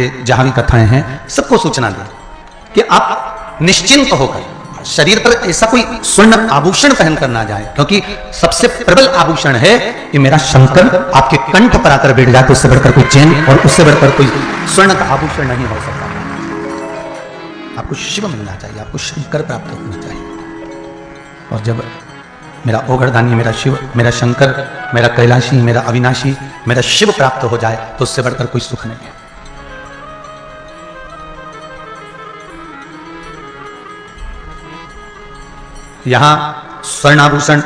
के जहां भी कथाएं हैं सबको सूचना दी कि आप निश्चिंत होकर शरीर पर ऐसा कोई स्वर्ण आभूषण पहन कर ना जाए, क्योंकि सबसे प्रबल आभूषण है कि मेरा शंकर आपके कंठ पर आकर बैठ जाए, तो उससे बढ़कर कोई चैन और उससे बढ़कर कोई स्वर्ण का आभूषण नहीं हो सकता। आपको शिव मिलना चाहिए, आपको शंकर प्राप्त होना चाहिए। और जब मेरा ओघड़दानी, मेरा शिव, मेरा शंकर, मेरा कैलाशी, मेरा अविनाशी, मेरा शिव प्राप्त हो जाए तो उससे बढ़कर कोई सुख नहीं है। यहां स्वर्णाभूषण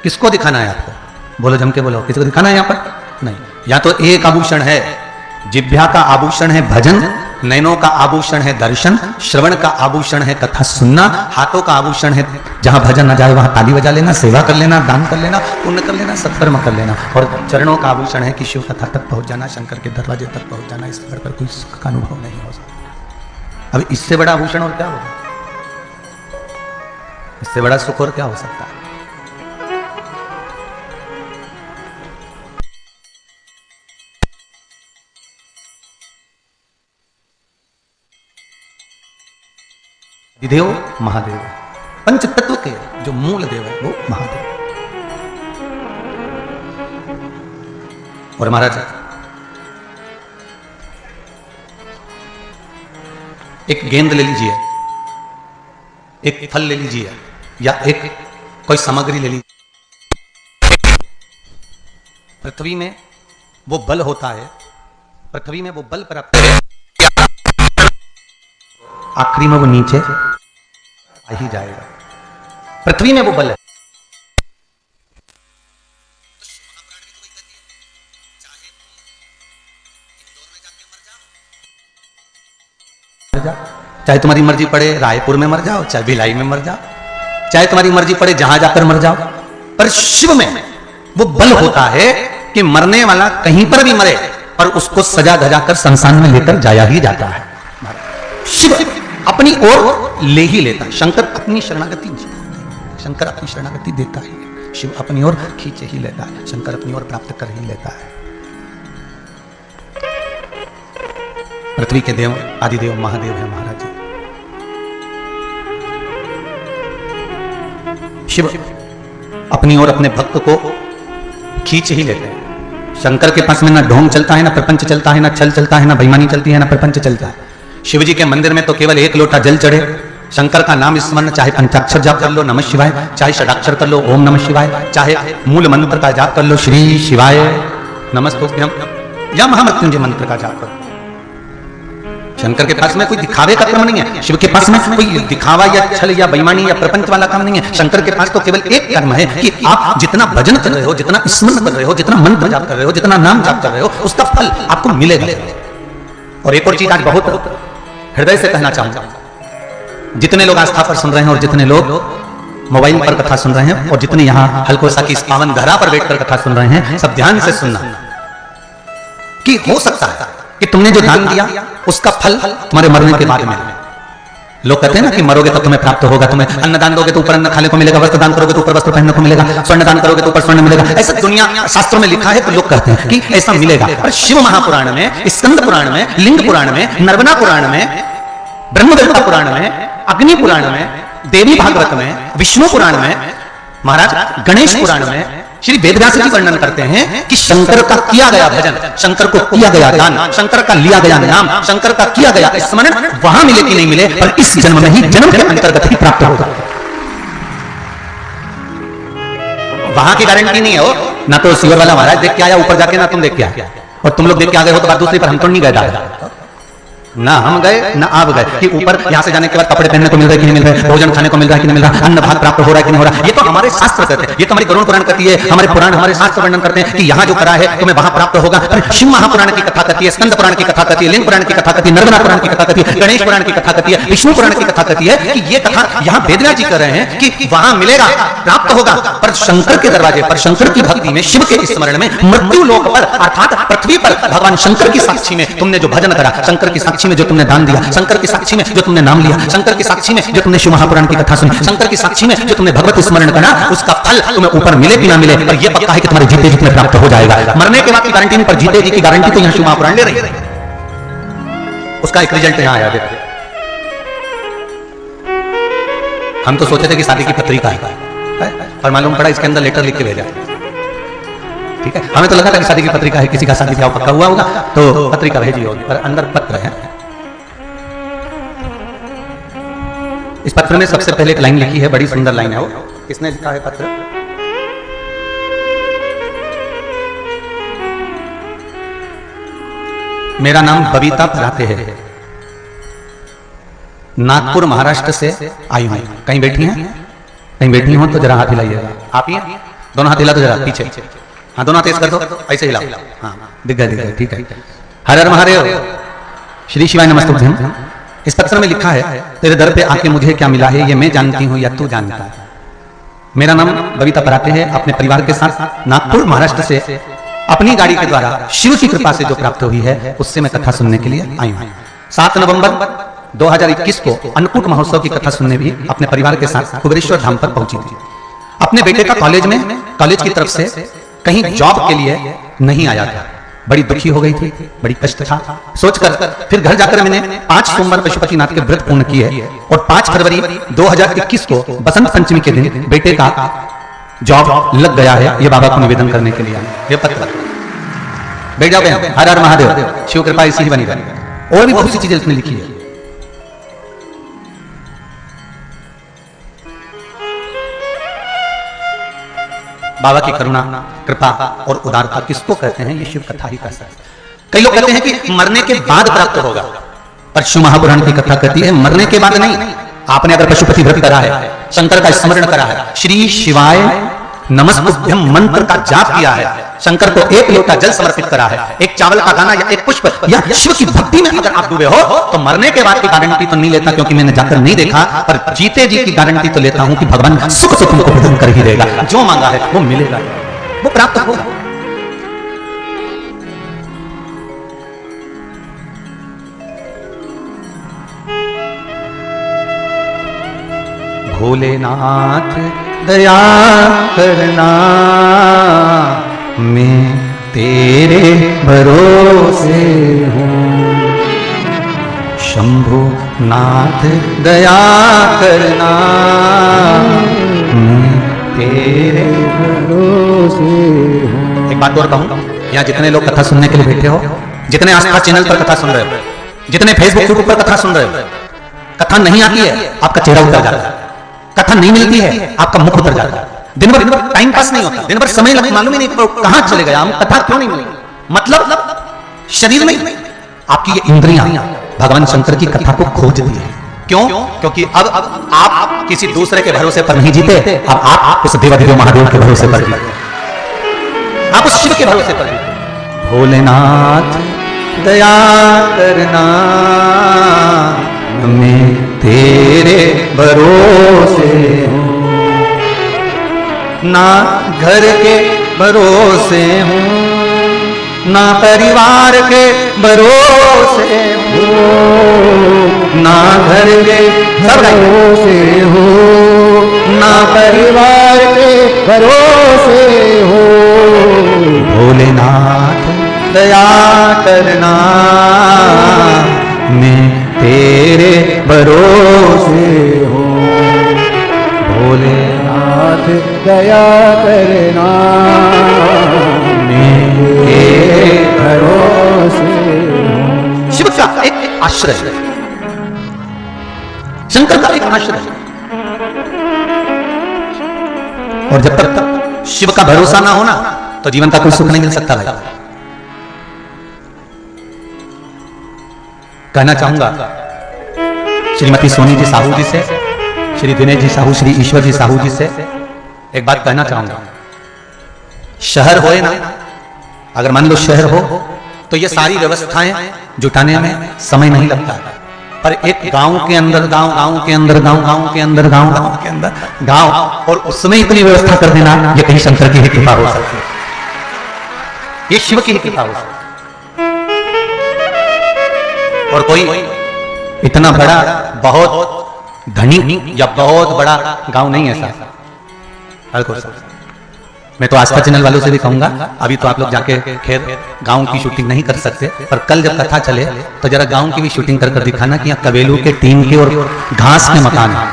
किसको दिखाना है आपको? बोलो, जम के बोलो, किसको दिखाना है यहां पर? नहीं, या तो एक आभूषण है, जिह्वा का आभूषण है भजन, नैनों का आभूषण है दर्शन, श्रवण का आभूषण है कथा सुनना, हाथों का आभूषण है जहां भजन न जाए वहां ताली बजा लेना, सेवा कर लेना, दान कर लेना, पुण्य कर लेना, सत्कर्म कर लेना, और चरणों का आभूषण है कि शिव कथा तक पहुंच जाना, शंकर के दरवाजे तक पहुंच जाना। इससे बढ़कर कोई सुख का अनुभव नहीं हो सकता। अब इससे बड़ा आभूषण और क्या होगा? इससे बड़ा सुख और क्या हो सकता है? देव महादेव, पंच तत्व के जो मूल देव है वो महादेव। और महाराज एक गेंद ले लीजिए, एक फल ले लीजिए, या एक कोई सामग्री ले लीजिए। पृथ्वी में वो बल होता है, पृथ्वी में वो बल प्राप्त है, आखिरी में वो नीचे आ ही जाएगा। पृथ्वी में वो बल है। चाहे तुम्हारी मर्जी पड़े रायपुर में मर जाओ, चाहे भिलाई में मर जाओ, चाहे तुम्हारी मर्जी पड़े जहां जाकर मर जाओ, पर शिव में वो बल होता है कि मरने वाला कहीं पर भी मरे पर उसको सजा धजा कर शमशान में लेकर जाया ही जाता है। शिव अपनी ओर ले ही लेता है। शंकर अपनी शरणागति, शंकर अपनी शरणागति देता है, शिव अपनी ओर खींचे ही लेता है, शंकर अपनी ओर प्राप्त कर ही लेता है। पृथ्वी के देव आदिदेव महादेव है महाराज जी। शिव अपनी ओर अपने भक्त को खींच ही लेते हैं। शंकर के पास में ना ढोंग चलता है, ना प्रपंच चलता है, ना छल चलता है, ना बेईमानी चलती है, ना प्रपंच चलता है। शिव जी के मंदिर में तो केवल एक लोटा जल चढ़े, शंकर का नाम स्मरण, चाहे पंचाक्षर जाप कर लो नमः शिवाय, चाहे षडाक्षर कर लो ओम नमः शिवाय, चाहे मूल मंत्र का जाप कर लो श्री शिवाय नमस्तुभ्यम, या महामृत्युंजय मंत्र का जाप करो। शंकर के पास में कोई दिखावे का कर्म नहीं है, शिव के पास में कोई दिखावा या छल या बेईमानी या प्रपंच वाला काम नहीं है। शंकर के पास तो केवल एक कर्म है कि आप जितना भजन कर रहे हो, जितना स्मरण कर रहे हो, जितना मंत्र जाप कर रहे हो, जितना नाम जाप कर रहे हो, उसका फल आपको मिलेगा। और एक और चीज आज बहुत हृदय से कहना चाहूंगा, जितने लोग आस्था पर सुन रहे हैं और जितने लोग मोबाइल पर कथा सुन रहे हैं और जितने यहाँ हलकोसा की इस पावन धरा पर बैठकर कथा सुन रहे हैं, सब ध्यान से सुनना कि हो सकता है कि तुमने जो दान दिया उसका फल तुम्हारे मरने के बाद में। लोग कहते हैं ना कि मरोगे तो तुम्हें प्राप्त होगा, तुम्हें अन्न दान दोगे तो ऊपर अन्न खाने को मिलेगा, वस्त्र दान करोगे तो ऊपर वस्त्र पहनने को मिलेगा, स्वर्ण दान करोगे तो ऊपर स्वर्ण मिलेगा। ऐसा दुनिया शास्त्रों में लिखा है तो लोग कहते हैं कि ऐसा मिलेगा। पर शिव महापुराण में, स्कंद पुराण में, लिंग पुराण में, नर्मदा पुराण में, ब्रह्मदेवता पुराण में, अग्नि पुराण में, देवी भागवत में, विष्णु पुराण में, महाराज गणेश पुराण में श्री वेदव्यास जी वर्णन करते हैं कि शंकर का किया गया भजन, शंकर को किया गया दान, शंकर का लिया गया नाम, शंकर का किया गया स्मरण वहां मिले कि नहीं मिले, पर इस जन्म में ही, जन्म के अंतर्गत ही प्राप्त होगा। वहां की गारंटी नहीं है हो, ना तो शिवर वाला महाराज देख के आया ऊपर जाके, ना तुम देख के आया, और तुम लोग देख के आ गए हो तो बात दूसरी, पर हम तो नहीं गए दादा, ना हम गए ना आप गए कि ऊपर यहां से जाने के बाद कपड़े पहनने को मिल रहा है कि नहीं मिल रहा है, भोजन खाने को मिल रहा है कि नहीं मिल रहा है, अन्न भाग प्राप्त हो रहा है कि नहीं हो रहा है। ये तो हमारे शास्त्र कहते हैं, ये तो हमारी गरुड़ पुराण कहती है, हमारे पुराण हमारे शास्त्र वर्णन करते हैं कि यहां जो करा है तुम्हें वहां प्राप्त होगा। शिव महापुराण की कथा कहती है, स्कंद पुराण की कथा कहती है, लिंग पुराण की कथा कहती है, नर्मदा पुराण की कथा कहती है, गणेश पुराण की कथा कहती है, विष्णु पुराण की कथा कहती है कि ये कथा यहां वेदव्यास जी कह रहे हैं कि वहां मिलेगा, प्राप्त होगा। पर शंकर के दरवाजे पर, शंकर की भक्ति में, शिव के स्मरण में, मृत्यु लोक पर अर्थात पृथ्वी पर भगवान शंकर की साक्षी में तुमने जो भजन करा, शंकर की साक्षी में जो तुमने दान दिया, शंकर की साक्षी में जो तुमने नाम लिया, शंकर की साक्षी में जो तुमने शिव महापुराण की कथा सुनी, शंकर की साक्षी में जो तुमने भगवत स्मरण करा, उसका फल तुम्हें ऊपर मिले कि ना मिले, पर यह पक्का है कि तुम्हारे जीते जी तुम्हें प्राप्त हो जाएगा। मरने के बाद की गारंटी नहीं, पर जीते जी की गारंटी तो यहां शिव महापुराण ले रही है। उसका एक रिजल्ट यहां आया। देखो, हम तो सोचे थे कि शादी की पत्रिका है, पर मालूम पड़ा इसके अंदर लेटर लिख के भेजा। ठीक है, हमें तो लगा था कि शादी की पत्रिका है, किसी का शादी ब्याह पक्का हुआ होगा तो पत्रिका भेजी होगी, पर अंदर पत्र है। इस पत्र में सबसे पहले एक लाइन लिखी है, बड़ी सुंदर लाइन है वो। किसने लिखा है पत्र? मेरा नाम बबीता पराते है, नागपुर महाराष्ट्र से आई हूं। कहीं बैठी हैं? कहीं बैठी हो तो जरा हाथ हिलाइएगा। आप ही हैं? दोनों हाथ हिला दो जरा, पीछे। हाँ, दोनों हाथ तेज कर दो, ऐसे हिलाओ। हाँ, दिख गया, ठीक है। हर हर महादेव, श्री शिवाय नमस्तुभ्यं। इस पत्र में लिखा है, तेरे दर पे आके मुझे क्या मिला है ये मैं जानती हूं या तू जानता है। मेरा नाम बबीता पराते है, अपने परिवार के साथ नागपुर महाराष्ट्र से अपनी गाड़ी के द्वारा शिव की कृपा से जो प्राप्त हुई है उससे मैं कथा सुनने के लिए आई हूं। 7 नवंबर 2021 को अन्नकूट महोत्सव की कथा सुनने भी अपने परिवार के साथ कुबेरेश्वर धाम पर पहुंची थी। अपने बेटे का कॉलेज की तरफ से कहीं जॉब के लिए नहीं आया था। बड़ी दुखी हो गई थी, बड़ी कष्ट था। सोचकर फिर घर जाकर मैंने 5 सोमवार पशुपतिनाथ के व्रत पूर्ण किए और 5 फरवरी 2021 को बसंत पंचमी के दिन बेटे का जॉब लग गया है, ये बाबा को निवेदन करने के लिए ये पत्र। बैठ जाओ बहन। हर हर महादेव, शिव कृपा इसी ही बनी रही। और भी बहुत सी चीजें इसमें लिखी है। बाबा की करुणा, कृपा और उदारता किसको कहते हैं? ये शिव कथा ही कर सकते। कई लोग कहते हैं कि मरने के बाद प्राप्त होगा, पर शिव महापुराण की कथा कहती है मरने के बाद नहीं। आपने अगर पशुपति व्रत करा है, शंकर का स्मरण करा है, श्री शिवाय नमस्तुभ्यं मंत्र का जाप किया है, शंकर को 1 लोटा जल समर्पित करा है, एक चावल का दाना या एक पुष्प या शिव की भक्ति में अगर आप डूबे हो तो मरने के बाद की गारंटी तो नहीं लेता, क्योंकि मैंने जाकर नहीं देखा, पर जीते जी की गारंटी तो लेता हूं कि भगवान सुख तो तुमको प्रदान कर ही देगा। जो मांगा है वो मिलेगा, वो प्राप्त होगा। भोलेनाथ दया करना, मैं तेरे भरोसे हूँ। शंभुनाथ दया करना, मैं तेरे भरोसे हूँ। एक बात और कहूँ, यहाँ जितने लोग कथा सुनने के लिए बैठे हो, जितने आस्था चैनल पर कथा सुन रहे हो, जितने फेसबुक यूट्यूब पर कथा सुन रहे हो, कथा नहीं आती है आपका चेहरा उतर जाता है, कथा नहीं मिलती है आपका मुख उतर जाता है, दिन भर टाइम पास नहीं होता, दिन भर समय मालूम ही नहीं कहां चले गया, हम कथा क्यों नहीं मिली। मतलब शरीर में आपकी ये इंद्रियां भगवान शंकर की कथा को खोजती है। क्यों? क्योंकि अब आप किसी दूसरे के भरोसे पर नहीं जीते, अब आप उस देवाधिदेव महादेव के भरोसे पर जीते, आप उस शिव के भरोसे पर जीते। भोलेनाथ दया करना, मैं तेरे भरोसे हूँ। ना घर के भरोसे हूँ, ना परिवार के भरोसे हूँ, ना घर के भरोसे हूँ, ना परिवार के भरोसे हूँ। भोलेनाथ दया करना, मैं तेरे भरोसे हूँ। भोलेनाथ दया करना, मैं तेरे भरोसे हूँ। शिव का एक आश्रय है, शंकर का एक आश्रय है। और जब तक शिव का भरोसा ना होना तो जीवन का कोई सुख नहीं मिल सकता भाई। कहना चाहूंगा श्रीमती सोनी जी साहू जी से, श्री दिनेश जी साहू, श्री ईश्वर जी साहू जी से एक बात कहना चाहूंगा। शहर होए ना, अगर मान लो शहर हो तो ये सारी व्यवस्थाएं जुटाने में समय नहीं लगता, पर एक गांव के अंदर गांव के अंदर गांव के अंदर गांव और उसमें इतनी व्यवस्था कर देना, ये कहीं शंकर की ही कृपा हो सकती है, ये शिव की ही कृपा हो सकती है। और कोई इतना बड़ा बहुत धनी या बहुत बड़ा गांव नहीं है साहब, मैं तो आस्था चैनल वालों से भी कहूंगा, अभी तो आप लोग जाके खैर गांव की शूटिंग नहीं कर सकते, पर कल जब कथा चले तो जरा गांव की भी शूटिंग कर कर दिखाना कि यहाँ कबेलू के टीन के और घास के मकान है।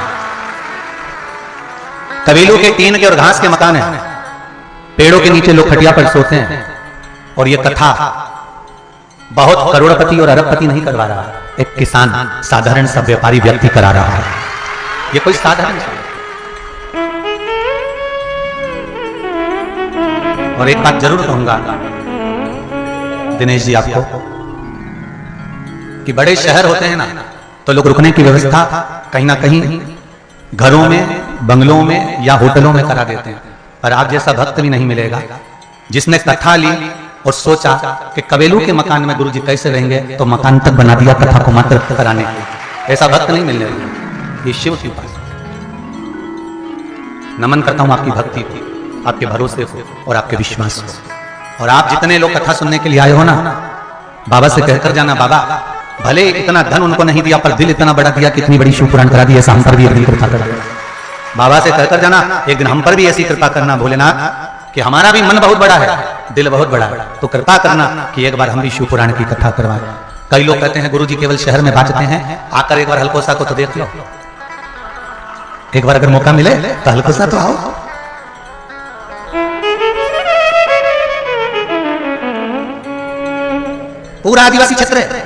कबीलों के टीन के और घास के मकान है, पेड़ों के नीचे लोग खटिया पर सोते हैं। और ये कथा बहुत करोड़पति और अरबपति नहीं करवा रहा, एक किसान साधारण सा व्यापारी व्यक्ति करा रहा है। ये कोई साधारण सा। और एक बात जरूर कहूंगा दिनेश जी आपको, कि बड़े शहर होते हैं ना तो लोग रुकने की व्यवस्था कहीं ना कहीं घरों में, बंगलों में या होटलों में करा देते हैं, पर आप जैसा भक्त भी नहीं मिलेगा जिसने कथा ली और सोचा कि कबेलू के मकान में गुरुजी कैसे रहेंगे, तो मकान तक बना दिया कथा को मात्र कराने के लिए। ऐसा भक्त नहीं मिलने वाला। ये शिव की पास नमन करता हूं आपकी भक्ति को, आपके भरोसे को और आपके विश्वास को। और आप जितने लोग कथा सुनने के लिए आए हो ना, बाबा से कहकर जाना, बाबा भले इतना धन उनको नहीं दिया पर दिल इतना बड़ा दिया कि इतनी बड़ी शिव पुराण करा दी, ऐसा हम पर भी एक दिन कृपा कर देना। बाबा से कहकर जाना, एक दिन हम पर भी ऐसी कृपा करना भोलेनाथ कि हमारा भी मन बहुत बड़ा है, दिल बहुत बड़ा है, तो कृपा करना कि एक बार हम भी शिव पुराण की कथा करवाएं। कई लोग कहते हैं गुरुजी केवल शहर में बांटते हैं, आकर एक बार हलकोसा को तो देख लो, एक बार अगर मौका मिले तो हलकोसा तो आओ। पूरा आदिवासी क्षेत्र है,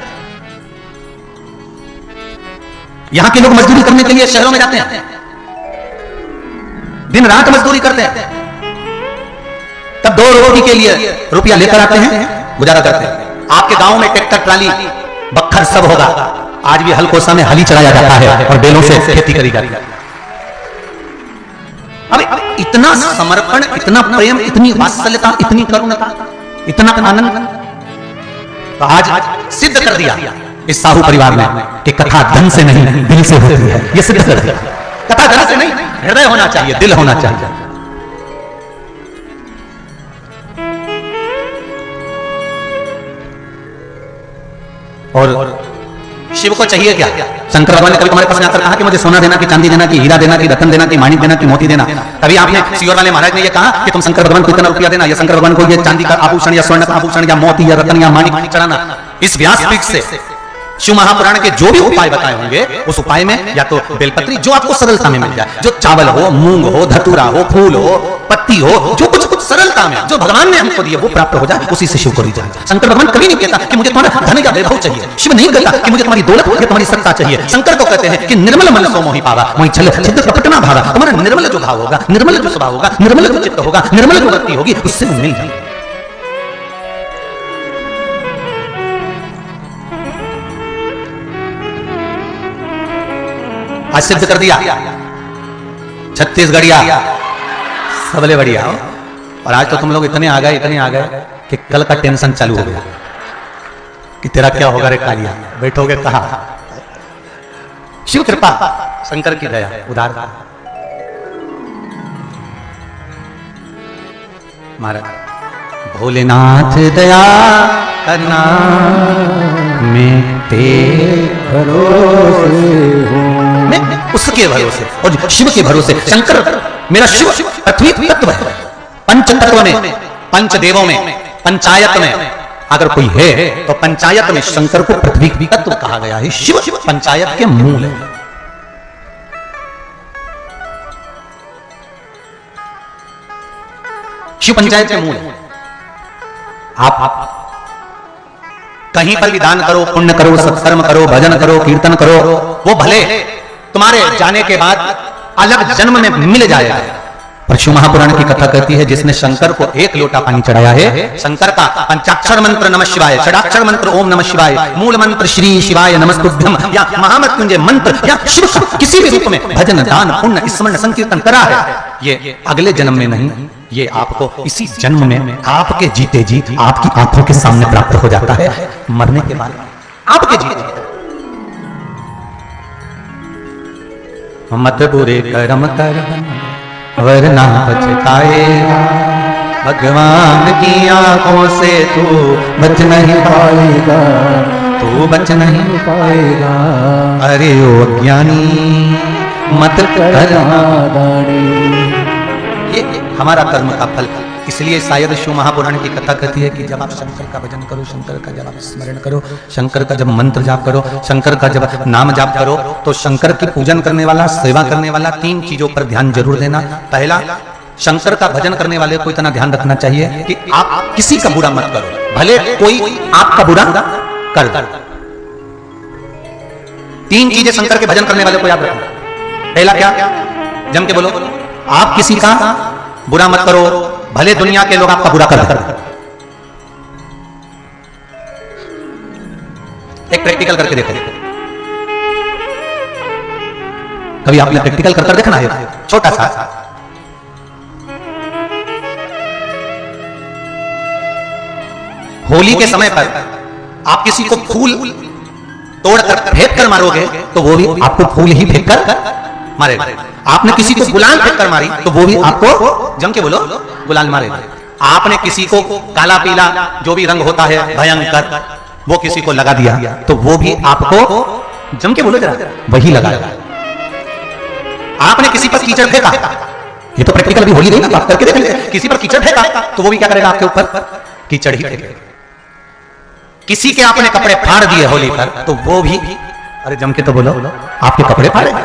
यहां के लोग मजदूरी करने के लिए शहरों में जाते हैं, दिन रात मजदूरी करते हैं, तब 2 रोटी के लिए रुपया लेकर आते हैं, गुजारा करते हैं। आपके गांव में ट्रैक्टर, ट्राली, बखर सब होगा, आज भी हलकोसा में हली चलाया जाता है और बैलों से खेती करी जाती है। अब इतना समर्पण, इतना प्रेम, इतनी वात्सल्यता, इतनी करुणता, इतना आनंद, तो आज सिद्ध कर दिया इस साहू परिवार में कि कथा धन से नहीं दिल से होती है। ये सिद्ध कर दिया, कथा धन से नहीं, हृदय होना चाहिए, दिल होना चाहिए। और शिव को चाहिए क्या? शंकर भगवान ने कभी तुम्हारे पास आकर कहा कि मुझे सोना देना, कि चांदी देना, कि हीरा देना, कि रतन देना, कि माणिक देना, कि मोती देना? कभी आपने सियोर वाले महाराज ने ये कहा कि तुम शंकर भगवान को इतना रुपया देना, या शंकर भगवान को ये चांदी का आभूषण या स्वर्ण का आभूषण या मोती या रतन या माणिक चढ़ाना? इस व्यासपीठ से शिव महापुराण के जो भी उपाय बताए होंगे, उस उपाय में या तो बेलपत्री जो आपको सरलता में मिल जाए, जो चावल हो, मूंग हो, धतूरा हो, फूल हो, पत्ती हो, जो कुछ सरलता में जो भगवान ने हमको दिया वो प्राप्त हो जाए, उसी से शिव को दी जाए। शंकर भगवान कभी नहीं कहता कि मुझे तुम्हारा धन या वैभव चाहिए, शिव नहीं कहता कि मुझे तुम्हारी दौलत या तुम्हारी सत्ता चाहिए। शंकर को कहते हैं कि निर्मल मन सो मोहि पावा, वही छल छिद्र कपट ना भावा। तुम्हारा निर्मल जो भाव होगा, निर्मल जो स्वभाव होगा, निर्मल जो चित्त होगा, निर्मल जो भक्ति होगी, उससे मिल जाए। आज सिद्ध कर दिया छत्तीसगढ़िया सबले बढ़िया। और आज तो तुम लोग इतने आ गए कि कल का टेंशन चालू हो गया कि तेरा क्या होगा रे कालिया, बैठोगे कहा? शिव कृपा, शंकर की दया, उदारता। महाराज भोलेनाथ दया करना, मैं तेरे भरोसे हूं, मैं उसके भरोसे और शिव के भरोसे। शंकर मेरा शिव पृथ्वी तत्व है, पंच तत्व में, पंच देवों में, पंचायत में अगर कोई है तो पंचायत में शंकर को पृथ्वी तत्व कहा गया है। शिव पंचायत के मूल है। शिव पंचायत के मूल है। आप कहीं पर भी दान करो, पुण्य करो, सत्कर्म करो, भजन करो, कीर्तन करो, वो भले तुम्हारे जाने के बाद अलग जन्म में मिल जाएगा। पर शिव महापुराण की कथा कहती है जिसने शंकर को 1 लोटा पानी चढ़ाया है, शंकर का पंचाक्षर मंत्र नमः शिवाय, षडाक्षर मंत्र ओम नमः शिवाय, मूल मंत्र श्री शिवाय नमस्तुभ्यम या महामृत्युंजय मंत्र या शिव का किसी भी रूप में भजन, दान, पुण्य, स्मरण, संकीर्तन करा है, ये अगले जन्म में नहीं, ये आपको इसी जन्म में आपके जीते जी आपकी आंखों के सामने प्राप्त हो जाता है। मरने के बाद आपके जीते मत बुरे कर्म कर वरना पछताएगा, भगवान की आंखों से तू बच नहीं पाएगा, तू बच नहीं पाएगा। अरे ओ अज्ञानी मत कर नादानी। ये हमारा कर्म का फल। इसलिए शायद शिव महापुराण की कथा कहती है कि जब आप शंकर का भजन करो, शंकर का जब आप स्मरण करो, शंकर का जब मंत्र जाप करो, शंकर का जब नाम जाप करो, तो शंकर की पूजन करने वाला, सेवा करने वाला 3 चीजों पर ध्यान जरूर देना। पहला, शंकर का भजन करने वाले को इतना ध्यान रखना चाहिए कि आप किसी का बुरा मत करो, भले कोई आपका बुरा कर दे। 3 चीजें शंकर के भजन करने वाले को याद रखना। पहला क्या? जम के बोलो, आप किसी का बुरा मत करो, भले दुनिया के लोग आपका बुरा कर दे। एक प्रैक्टिकल करके देखो, कभी आपने प्रैक्टिकल कर देखना है? छोटा सा, होली के समय पर आप किसी को फूल तोड़कर फेंक कर मारोगे तो वो भी आपको फूल ही फेंक कर मारेगा। आपने किसी को गुलाल फेंक कर मारी तो वो भी आपको, जम के बोलो, गुलाल मारेगा। आपने किसी को काला पीला जो भी रंग होता है भयंकर, वो किसी को लगा दिया तो वो भी आपको, जम के बोलो जरा, वही लगाएगा। आपने किसी पर कीचड़ फेंका, ये तो प्रैक्टिकल भी होली नहीं ना, आप करके देख लीजिए। किसी पर कीचड़ फेंका तो वो भी क्या करेगा? आपके ऊपर कीचड़ ही फेंकेगा। किसी के आपने कपड़े फाड़ दिए होली पर तो वो भी, अरे जम के तो बोलो, आपके कपड़े फाड़ेगा।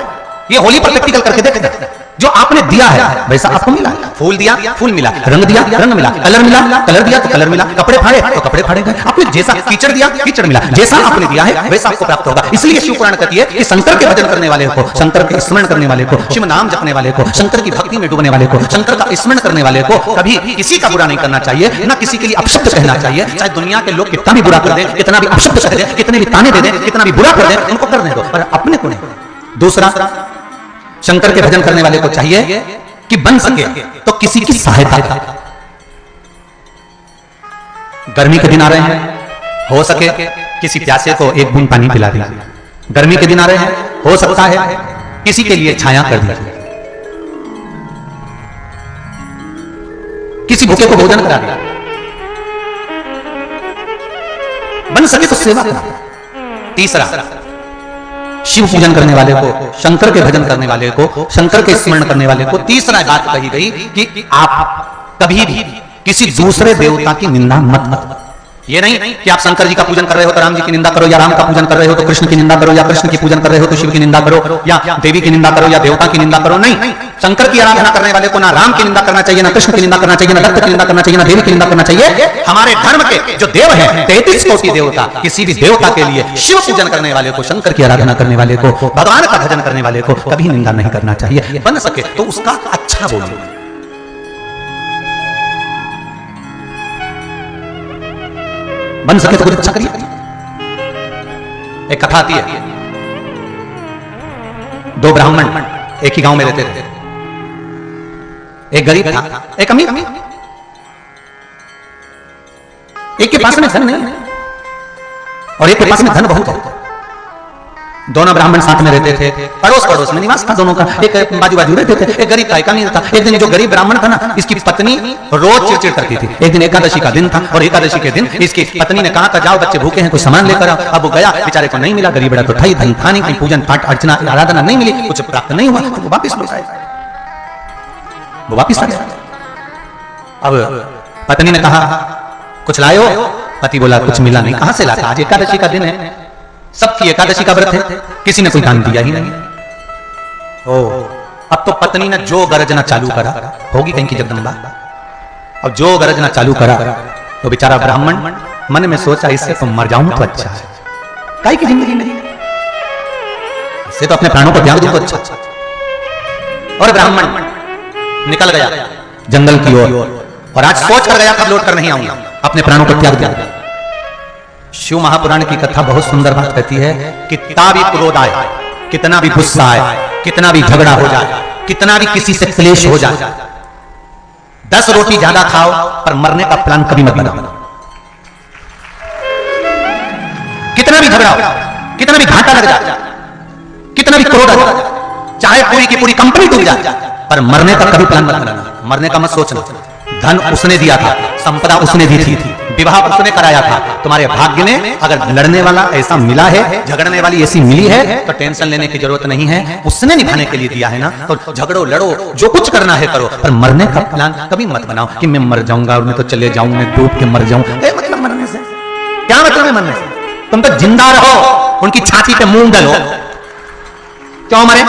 ये होली पर प्रैक्टिकल करके देखना। जो आपने दिया है वैसा आपको मिला। फूल दिया, फूल मिला, रंग दिया, रंग मिला, कलर मिला, कलर दिया तो कलर मिला, कपड़े फाड़े तो कपड़े फाड़ेगा। आपने जैसा कीचड़ दिया, कीचड़ मिला, जैसा आपने दिया है वैसा आपको प्राप्त होगा। इसलिए शिव पुराण कहती है कि शंकर के भजन करने वाले को, शंकर के स्मरण करने वाले को, शिव नाम जपने वाले को, शंकर की भक्ति में डूबने वाले को, शंकर का स्मरण करने वाले को कभी किसी का बुरा नहीं करना चाहिए, ना किसी के लिए अपशब्द कहना चाहिए। चाहे दुनिया के लोग कितना भी बुरा कर दें, कितना भी अपशब्द कह दें, कितने भी ताने दे दें, कितना भी बुरा कर दें, उनको करने दो, पर अपने को नहीं। दूसरा, शंकर के भजन करने वाले को चाहिए कि बन सके तो किसी की सहायता करे। गर्मी के दिन आ रहे हैं, हो सके किसी प्यासे को एक बूंद पानी पिला दीजिए। गर्मी के दिन आ रहे हैं, हो सकता है किसी के लिए छाया कर दीजिए, किसी भूखे को भोजन करा दिया। बन सके तो सेवा करा। तीसरा, शिव पूजन करने वाले को, शंकर के भजन करने वाले को, शंकर के स्मरण करने वाले को तीसरा बात कही गई कि आप कभी भी किसी दूसरे देवता की निंदा मत। ये नहीं कि आप शंकर जी का पूजन कर रहे हो तो राम जी की निंदा करो, या राम का पूजन कर रहे हो तो कृष्ण की निंदा करो, या कृष्ण की पूजन कर रहे हो तो शिव की निंदा करो, या देवी की निंदा करो, या देवता की निंदा करो। नहीं, शंकर की आराधना करने वाले को ना राम की निंदा करना चाहिए, ना कृष्ण की निंदा करना चाहिए, ना दत्त की निंदा करना चाहिए, ना देवी की निंदा करना चाहिए। हमारे धर्म के जो देव है 33 कोटि देवता, किसी भी देवता के लिए शिव पूजन करने वाले को, शंकर की आराधना करने वाले को, भगवान का भजन करने वाले को कभी निंदा नहीं करना चाहिए। बन सके तो उसका अच्छा बोलिए। बन सके तो कुछ अच्छा करिए। एक कथा आती है, 2 ब्राह्मण एक ही गांव में रहते थे। एक गरीब था, एक अमीर। एक के पास में धन नहीं है और एक के पास में धन बहुत है। दोनों ब्राह्मण साथ में रहते थे, पड़ोस में निवास था दोनों का, एक बाजू बाजू रहते थे। एक गरीब था, एक अमीर था। एक दिन जो गरीब ब्राह्मण था ना, इसकी पत्नी रोज चिड़चिड़ करती थी। एक दिन एकादशी का दिन था और एकादशी के दिन इसकी पत्नी ने कहा था जाओ बच्चे भूखे हैं, कुछ सामान लेकर आओ। अब वो गया, बेचारे को नहीं मिला। गरीब बड़ा तो ठाई धन था नहीं, कहीं पूजन पाठ अर्चना आराधना नहीं मिली, कुछ प्राप्त नहीं हुआ, तो वो वापिस लौट आए। वो वापिस आ गया। अब पत्नी ने कहा कुछ लाए हो? पति बोला कुछ मिला नहीं। कहां से लाता? आज एकादशी का दिन है, सबकी एकादशी का व्रत है, किसी ने कोई दान दिया ही नहीं। अब तो पत्नी ने जो गरजना चालू करा, होगी कहीं की जगदम्बा। अब जो गरजना चालू करा तो बेचारा ब्राह्मण मन में सोचा इससे तो मर जाऊं तो अच्छा है, काहे की जिंदगी मेरी, इससे तो अपने प्राणों को त्याग दूं तो अच्छा। और ब्राह्मण निकल गया जंगल की ओर और आज सोच कर गया कब लौट कर नहीं आऊंगा, अपने प्राणों को त्याग दिया। शिव महापुराण की कथा बहुत सुंदर बात कहती है, कितना भी क्रोध आए, कितना भी गुस्सा आए, कितना भी झगड़ा हो जाए, कितना भी किसी से क्लेश हो जाए, 10 रोटी ज्यादा खाओ पर मरने का प्लान कभी मत बनाओ। कितना भी झगड़ा हो, कितना भी घाटा लग जाए, कितना भी क्रोध आ जाए, चाहे पूरी की पूरी कंपनी डूब जाए, पर मरने का कभी प्लान मत बनाना, मरने का मत सोचना। धन उसने दिया था, संपदा उसने दी थी, विवाह उसने कराया था। तुम्हारे भाग्य ने अगर लड़ने वाला ऐसा मिला है, झगड़ने वाली ऐसी मिली है, तो टेंशन लेने की जरूरत नहीं है। उसने निभाने के लिए दिया है ना, तो झगड़ो लड़ो, जो कुछ करना है करो, पर मरने का प्लान कभी मत बनाओ कि मैं मर जाऊंगा और मैं तो चले जाऊं, मैं डूब के मर जाऊं। मतलब मरने से क्या मतलब है? मरने से तुम तो जिंदा रहो, उनकी छाती पे मूंग डालो। क्यों मरे?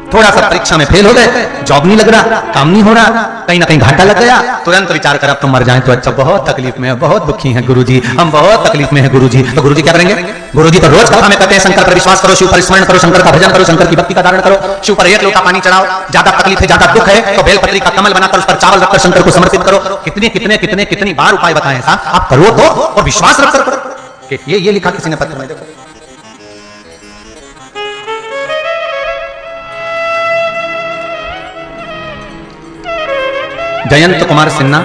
थोड़ा सा परीक्षा में फेल हो गए, जॉब नहीं लग रहा, काम नहीं हो रहा, कहीं ना कहीं घाटा लग गया, तुरंत विचार कर अब तो मर जाएं तो अच्छा, बहुत तकलीफ में है, बहुत दुखी हैं गुरुजी, हम बहुत तकलीफ में हैं गुरुजी। तो गुरुजी क्या करेंगे? गुरुजी तो रोज कथा में कहते हैं शंकर पर विश्वास करो, शिव पर स्मरण करो, शंकर का भजन करो, शंकर की भक्ति का धारण करो, शिव पर एक लोटा पानी चढ़ाओ, ज्यादा तकलीफ है, ज्यादा दुख है तो बेलपत्री का कमल बनाकर उस पर चावल रखकर शंकर को समर्पित करो। कितनी बार उपाय बताए साहब, आप करो तो और विश्वास रखकर करो। ये लिखा किसी ने पत्र में, देखो जयंत कुमार सिन्हा,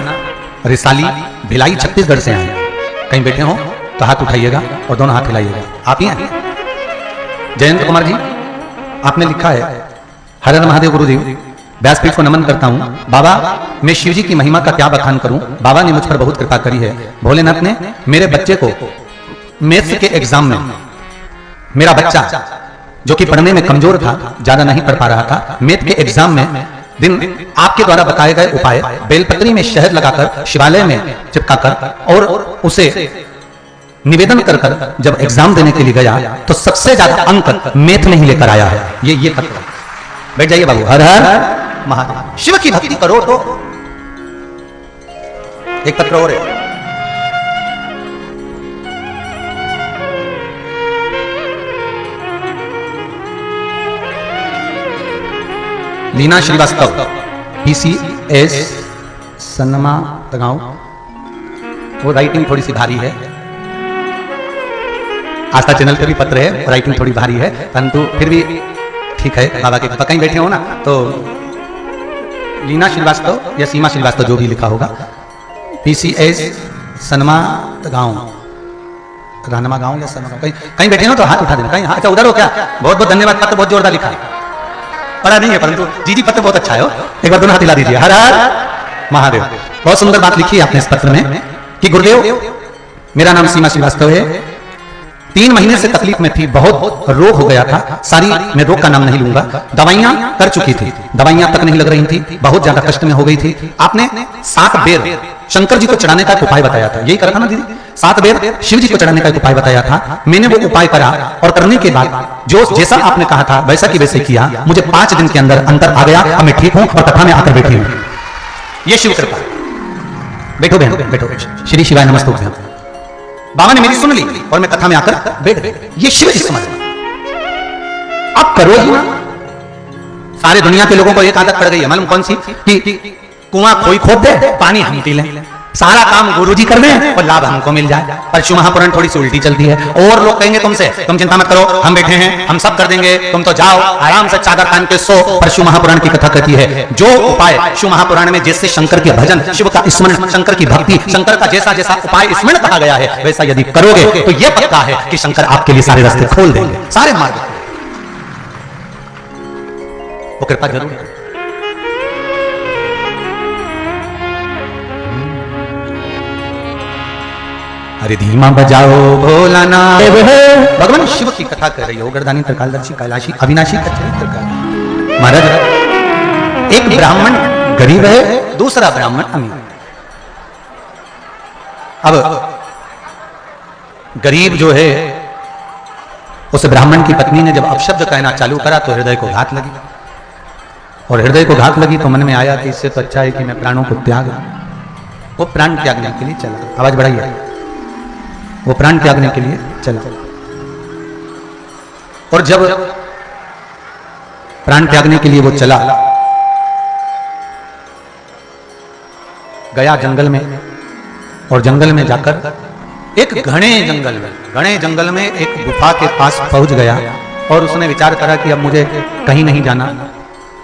रिसाली, भिलाई, छत्तीसगढ़ से आए। कहीं बैठे हो तो हाथ उठाइएगा और दोनों हाथ हिलाइएगा। आप ही हैं जयंत कुमार जी? आपने लिखा है, हर हर महादेव गुरुदेव, व्यासपीठ को नमन करता हूं। बाबा मैं शिव जी की महिमा का क्या बखान करूं, बाबा ने मुझ पर बहुत कृपा करी है। भोलेनाथ ने मेरे बच्चे को मैथ्स के एग्जाम में, मेरा बच्चा जो कि पढ़ने में कमजोर था, ज्यादा नहीं पढ़ पा रहा था, मैथ के एग्जाम में दिन आपके द्वारा बताए गए उपाय, बेलपत्री में शहद लगाकर शिवालय में चिपकाकर और उसे निवेदन कर जब एग्जाम देने के लिए गया तो सबसे ज्यादा अंक मैथ में ही लेकर आया है। ये पत्र बैठ जाइए बाबू। हर हर महादेव। शिव की भक्ति करो तो एक पत्र और है, लीना श्रीवास्तव, PCS सनमा गांव। वो राइटिंग थोड़ी सी भारी है, आस्था चैनल पे भी पत्र है, राइटिंग थोड़ी भारी है, परंतु फिर भी ठीक है। बाबा के कहीं बैठे हो ना, तो लीना श्रीवास्तव या सीमा श्रीवास्तव जो भी लिखा होगा, PCS सनमा गांव, रानमा गांव या सनमा गांव, कहीं बैठे हो तो हाथ उठा देना। कहीं अच्छा उधर हो क्या? बहुत बहुत धन्यवाद, पत्र बहुत जोरदार लिखा है, पढ़ा नहीं है परंतु जी पत्र बहुत अच्छा है। एक बार दोनों हाथ हिला दीजिए। हर हर महादेव। बहुत सुंदर बात लिखी है आपने इस पत्र में कि गुरुदेव मेरा नाम सीमा श्रीवास्तव है, 3 महीने से तकलीफ में थी, बहुत रोग हो गया था, सारी मैं रोग का नाम नहीं लूंगा, दवाइयां कर चुकी थी, दवाइयां तक नहीं लग रही थी, बहुत ज्यादा कष्ट में हो गई थी। आपने 7 बेर शंकर जी को चढ़ाने का एक उपाय बताया था, यही करा था ना दीदी? 7 बेर शिव जी को चढ़ाने का एक उपाय बताया था। मैंने वो उपाय करा और करने के बाद जो जैसा आपने कहा था वैसा की वैसे किया, मुझे 5 दिन के अंदर अंतर आ गया, अब मैं ठीक हूं और कथा में आकर बैठी हूं। ये शिव कृपा। बैठो बहन, बैठो। श्री शिवाय नमस्तुभ्यं। बाबा ने मेरी सुन ली और मैं कथा में आकर बैठ गई। ये शिव जी समझ, अब करो ही ना। सारे दुनिया के लोगों को एक आदत पड़ गई है, मालूम कौन सी? कि कुआं कोई खोद दे, पानी हम पी लें, सारा काम गुरुजी कर दें और लाभ हमको मिल जाए। पर शिव महापुराण थोड़ी सी उल्टी चलती है। और लोग कहेंगे तुमसे, तुम चिंता मत करो, हम बैठे हैं, हम सब कर देंगे, तुम तो जाओ आराम से चादर तान के सो। पर शिव महापुराण की कथा कहती है, जो उपाय शिव महापुराण में जैसे शंकर के भजन, शिव का स्मरण, शंकर की भक्ति, शंकर का जैसा जैसा उपाय स्मरण कहा गया है, वैसा यदि करोगे तो यह पक्का है कि शंकर आपके लिए सारे रास्ते खोल देंगे, सारे मार्ग। वो कृपा जरूर है। अरे धीमा बजाओ भोलानाथ। भगवान शिव की कथा कर रही हो, गर्दानी त्रिकालदर्शी कैलाशी अविनाशी का चरित्र कर। महाराज एक ब्राह्मण गरीब है, दूसरा ब्राह्मण अमीर। अब गरीब जो है उस ब्राह्मण की पत्नी ने जब अपशब्द कहना चालू करा तो हृदय को घात लगी, और हृदय को घात लगी तो मन में आया कि इससे तो अच्छा है कि मैं प्राणों को त्याग। वो प्राण त्यागने के लिए चला। आवाज बढ़ाइए। वो प्राण त्यागने के लिए चला, और जब प्राण त्यागने के लिए वो चला, गया जंगल में, और जंगल में जाकर एक घने जंगल में एक गुफा के पास पहुंच गया, और उसने विचार करा कि अब मुझे कहीं नहीं जाना,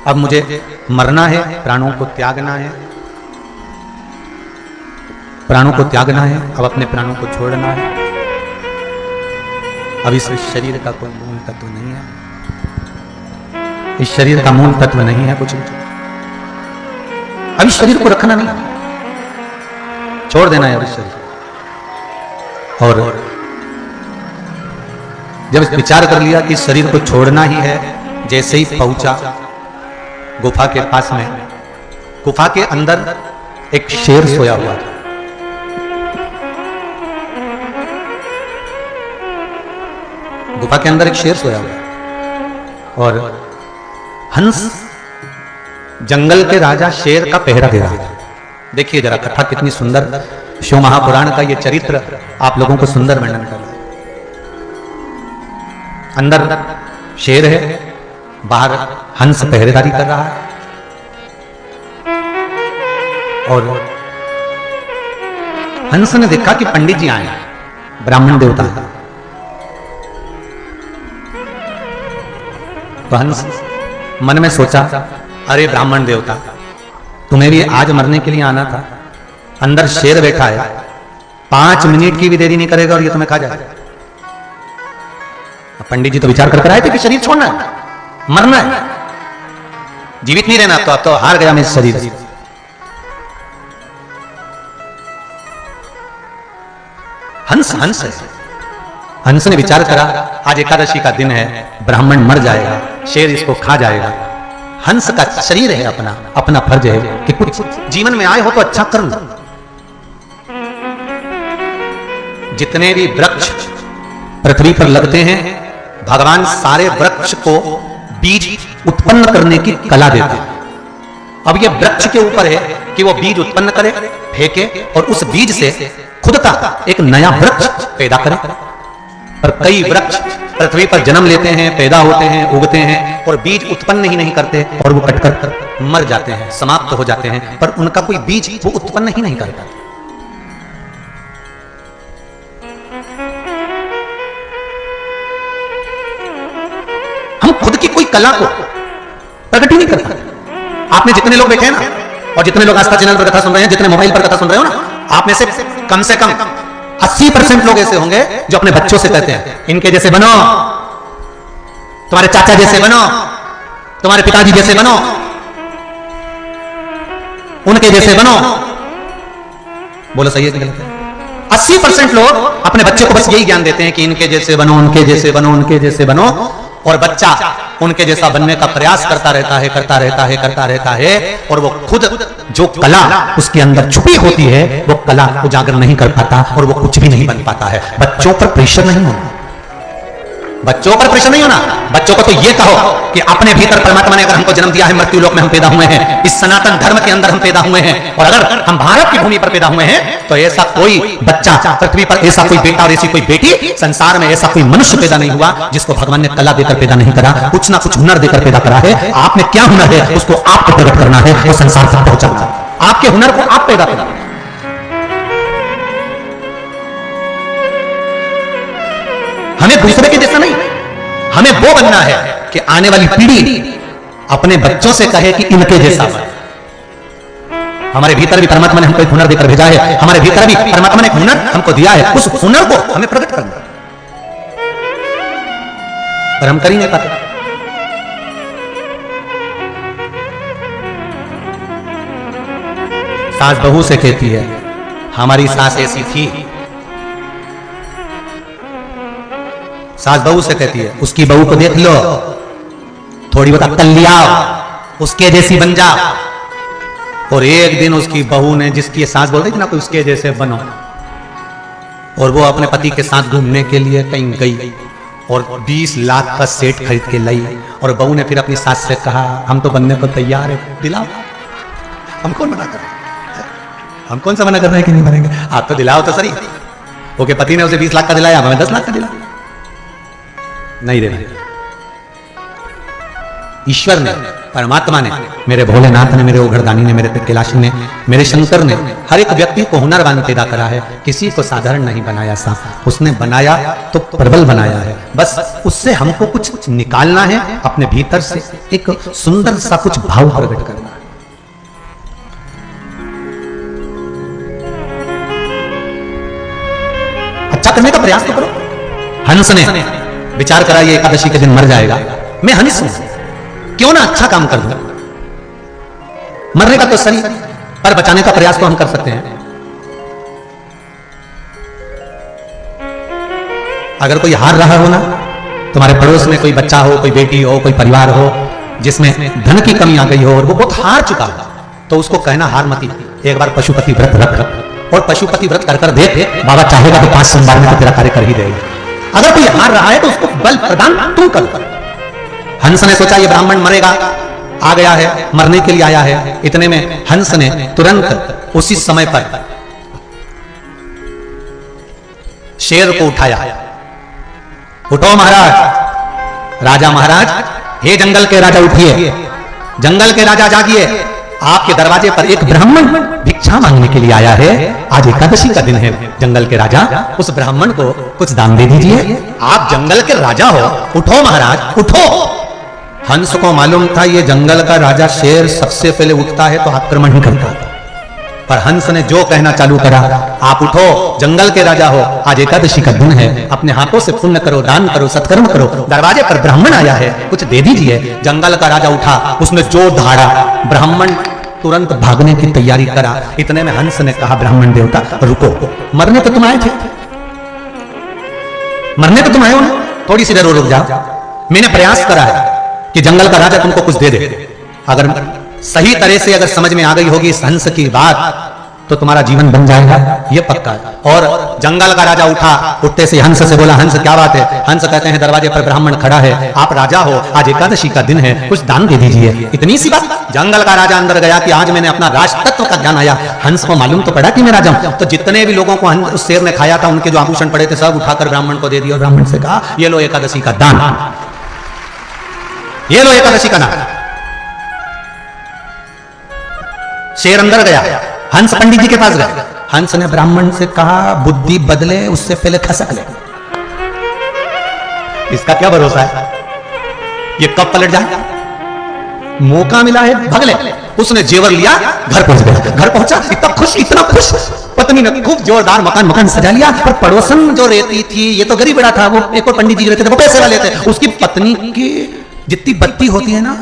अब मुझे मरना है, प्राणों को त्यागना है, प्राणों को त्यागना है, अब अपने प्राणों को छोड़ना है। अब इस शरीर का कोई मूल तत्व नहीं है। इस शरीर का मूल तत्व नहीं है कुछ। अब इस शरीर को रखना नहीं, छोड़ देना है अब इस शरीर। और जब विचार कर लिया कि इस शरीर को छोड़ना ही है, जैसे ही पहुंचा गुफा के पास में, गुफा के अंदर एक शेर सोया हुआ था। गुफा के अंदर एक शेर सोया हुआ है और हंस जंगल के राजा शेर का पहरा दे रहा है। देखिए जरा कथा कितनी सुंदर, शिव महापुराण का ये चरित्र आप लोगों को सुंदर वर्णन कर रहा है। अंदर शेर है, बाहर हंस पहरेदारी कर रहा है और हंस ने देखा कि पंडित जी आए हैं, ब्राह्मण देवता है। तो हंस मन में सोचा, अरे ब्राह्मण देवता, तुम्हें भी आज मरने के लिए आना था। अंदर शेर बैठा है, 5 मिनट की भी देरी नहीं करेगा और ये तुम्हें खा जाएगा। पंडित जी तो विचार कर आए थे कि शरीर छोड़ना है, मरना है, जीवित नहीं रहना। तो अब तो हार गया मैं इस शरीर से। हंस हंस है। हंस ने विचार करा, आज एकादशी का दिन है, ब्राह्मण मर जाएगा, शेर इसको खा जाएगा। हंस का शरीर है, अपना अपना फर्ज है कि कुछ जीवन में आए हो तो अच्छा कर लो। जितने भी वृक्ष पृथ्वी पर लगते हैं, भगवान सारे वृक्ष को बीज उत्पन्न करने की कला देते हैं। अब ये वृक्ष के ऊपर है कि वो बीज उत्पन्न करे, फेंके और उस बीज से खुद का एक नया वृक्ष पैदा करे। पर कई वृक्ष पृथ्वी पर जन्म लेते हैं, पैदा होते हैं, उगते हैं और बीज उत्पन्न ही नहीं करते और वो कटकर मर जाते हैं, समाप्त हो जाते हैं, पर उनका कोई बीज वो उत्पन्न ही नहीं करता। हम खुद की कोई कला को प्रकट ही नहीं करता। आपने जितने लोग बैठे हैं ना, और जितने लोग आस्था चैनल पर कथा सुन रहे हैं, जितने मोबाइल पर कथा सुन रहे हो ना, आप में से कम 80% लोग ऐसे होंगे जो अपने बच्चों से कहते हैं, इनके जैसे बनो, तुम्हारे चाचा जैसे बनो, तुम्हारे पिताजी जैसे बनो, उनके जैसे बनो। बोलो सही है कि गलत है? 80% लोग अपने बच्चे को बस यही ज्ञान देते हैं कि इनके जैसे बनो, उनके जैसे बनो, उनके जैसे बनो, और बच्चा उनके जैसा बनने का प्रयास करता रहता है, करता रहता है, करता रहता है, और वो खुद जो कला उसके अंदर छुपी होती है वो कला उजागर नहीं कर पाता और वो कुछ भी नहीं बन पाता है। बच्चों पर प्रेशर नहीं होना, बच्चों पर प्रेशर नहीं होना। बच्चों को तो ये कहो कि अपने भीतर परमात्मा ने अगर हमको जन्म दिया है, मृत्यु लोक में हम पैदा हुए हैं, इस सनातन धर्म के अंदर हम पैदा हुए हैं, और अगर हम भारत की भूमि पर पैदा हुए हैं तो ऐसा कोई बच्चा पृथ्वी पर, ऐसा कोई बेटा और ऐसी कोई बेटी संसार में, ऐसा कोई मनुष्य पैदा नहीं हुआ जिसको भगवान ने कला देकर पैदा नहीं करा, कुछ ना कुछ हुनर देकर पैदा करा है। आप में क्या हुनर है उसको आपको प्रकट करना है, वो संसार तक पहुंचाना है। आपके हुनर को आप पैदा करना। हमें दूसरे के जैसा नहीं, हमें वो बनना है कि आने वाली पीढ़ी अपने बच्चों से कहे कि इनके जैसा बने। हमारे भीतर भी परमात्मा ने हमको एक हुनर देकर भेजा है, हमारे भीतर भी परमात्मा ने एक हुनर हमको दिया है, उस हुनर को हमें प्रकट करना है, पर हम कर ही नहीं पाते। सास बहू से कहती है, हमारी सास ऐसी थी। सास बहू से कहती है, उसकी बहू को देख लो, थोड़ी बहुत अक्ल लिया, उसके जैसी बन जा। और एक दिन उसकी बहू ने, जिसकी सास बोल रही थी ना कोई उसके जैसे बनो, और वो अपने पति के साथ घूमने के लिए कहीं गई और 20 लाख का सेट खरीद के लाई, और बहू ने फिर अपनी सास से कहा, हम तो बनने को तैयार है, दिलाओ। हम कौन मना कर रहे हैं? हम कौन सा मना कर रहे हैं कि नहीं बनेंगे? आप तो दिलाओ तो सही। ओके, पति ने उसे 20 लाख का दिलाया, हमें 10 लाख का दिला नहीं देना। ईश्वर ने, परमात्मा ने, मेरे भोलेनाथ ने, मेरे ओघरदानी ने, मेरे कैलाशी ने, मेरे शंकर ने हर एक व्यक्ति को हुनरवान पैदा करा है, किसी को साधारण नहीं बनाया। सा उसने बनाया तो प्रबल बनाया है, बस उससे हमको कुछ निकालना है, अपने भीतर से एक सुंदर सा कुछ भाव प्रकट करना है। अच्छा करने का प्रयास तो करो। हंस ने विचार करा ये एकादशी के दिन मर जाएगा, मैं हंस हूं, क्यों ना अच्छा काम कर दूं। मरने का तो सही, पर बचाने का प्रयास तो हम कर सकते हैं। अगर कोई हार रहा हो ना, तुम्हारे पड़ोस में कोई बच्चा हो, कोई बेटी हो, कोई परिवार हो जिसमें धन की कमी आ गई हो और वो बहुत हार चुका हो, तो उसको कहना हार मती, एक बार पशुपति व्रत रख और पशुपति व्रत कर देख, बाबा चाहेगा तो 5 सोमवार में तो तेरा कार्य कर ही देगा। अगर कोई हार रहा है तो उसको बल प्रदान तू कर। हंस ने सोचा ये ब्राह्मण मरेगा, आ गया है, मरने के लिए आया है। इतने में हंस ने तुरंत उसी समय पर शेर को उठाया। उठो महाराज, राजा महाराज, हे जंगल के राजा उठिए, जंगल के राजा जागिए, आपके दरवाजे पर एक ब्राह्मण भिक्षा मांगने के लिए आया है। आज एकादशी का दिन है, जंगल के राजा, उस ब्राह्मण को कुछ दान दे दीजिए। आप जंगल के राजा हो, उठो महाराज उठो। हंस को मालूम था ये जंगल का राजा शेर सबसे पहले उठता है तो आक्रमण ही करता, पर हंस ने जो कहना चालू करा, आप उठो, जंगल के राजा हो, आज एकादशी का दिन है, अपने हाथों से पुण्य करो, दान करो, सत्कर्म करो, दरवाजे पर ब्राह्मण आया है, कुछ दे दीजिए। जंगल का राजा उठा, उसने जो धाड़ा, ब्राह्मण तुरंत भागने की तैयारी करा। इतने में हंस ने कहा, ब्राह्मण देवता रुको, मरने तो तुम आए थे, मरने तो तुम आए हो ना, थोड़ी सी देर रुक जाओ। मैंने प्रयास करा है कि जंगल का राजा तुमको कुछ दे दे। अगर सही तरह से अगर समझ में आ गई होगी इस हंस की बात, तो तुम्हारा जीवन बन जाएगा, ये पक्का है। और जंगल का राजा उठा, उठते से हंस से बोला, हंस क्या बात है? हंस कहते हैं दरवाजे पर ब्राह्मण खड़ा है, आप राजा हो, आज एकादशी का दिन है, कुछ दान दे दीजिए। इतनी सी बात। जंगल का राजा अंदर गया कि आज मैंने अपना राज तत्व का ज्ञान आया। हंस को मालूम तो पड़ा कि मैं राजा हूं, तो जितने भी लोगों को उस शेर ने खाया था, उनके जो आभूषण पड़े थे सब उठाकर ब्राह्मण को दे दिया। ब्राह्मण से कहा, ये लो एकादशी का दान, ये लो एकादशी का दान। शेर अंदर गया, हंस पंडित जी के पास गया। हंस ने ब्राह्मण से कहा, बुद्धि बदले उससे पहले खसक ले। इसका क्या भरोसा है, ये कब पलट जाए? मौका मिला है, भाग ले। उसने जेवर लिया, घर पहुंच गया। घर पहुंचा, इतना खुश, पत्नी ने खूब जोरदार मकान सजा लिया। पर पड़ोसन जो रहती थी, ये तो गरीब बड़ा था, वो एक और पंडित जी रहते थे, वो पैसे वाले थे। उसकी पत्नी की जितनी बत्ती होती है ना,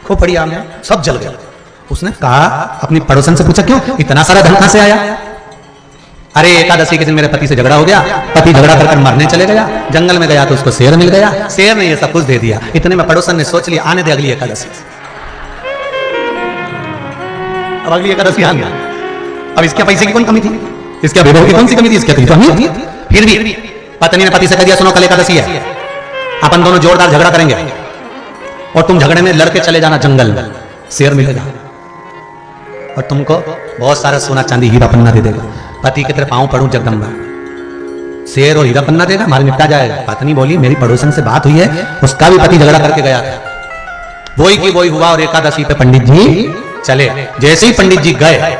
खोपड़िया में सब जल गया। उसने कहा, अपनी पड़ोसन से पूछा, क्यों इतना सारा धन कहां से आया? अरे एकादशी के दिन मेरे पति से झगड़ा हो गया, पति झगड़ा कर मरने चले गया, जंगल में गया तो उसको शेर मिल गया, शेर ने ये सब कुछ दे दिया। इतने में पड़ोसन ने सोच लिया, आने दे अगली एकादशी। अब अगली एकादशी आ गया। अब इसके पैसे की कौन कमी थी, इसके वैभव की कौन सी कमी थी, इसके तो नहीं थी। फिर भी पत्नी ने पति से कह दिया, सुनो कल एकादशी है, अपन दोनों जोरदार झगड़ा करेंगे और तुम झगड़े में लड़के चले जाना जंगल में, शेर मिलेगा और तुमको बहुत सारा सोना चांदी हीरा पन्ना दे देगा। पति के तरफ पांव पड़ू जगदम्बा, शेर और हीरा पन्ना देगा, मार निपटा जाएगा। पत्नी बोली, मेरी पड़ोसन से बात हुई है, उसका भी पति झगड़ा करके गया था, वही की वही हुआ और एकादशी पे पंडित जी चले। जैसे ही पंडित जी गए,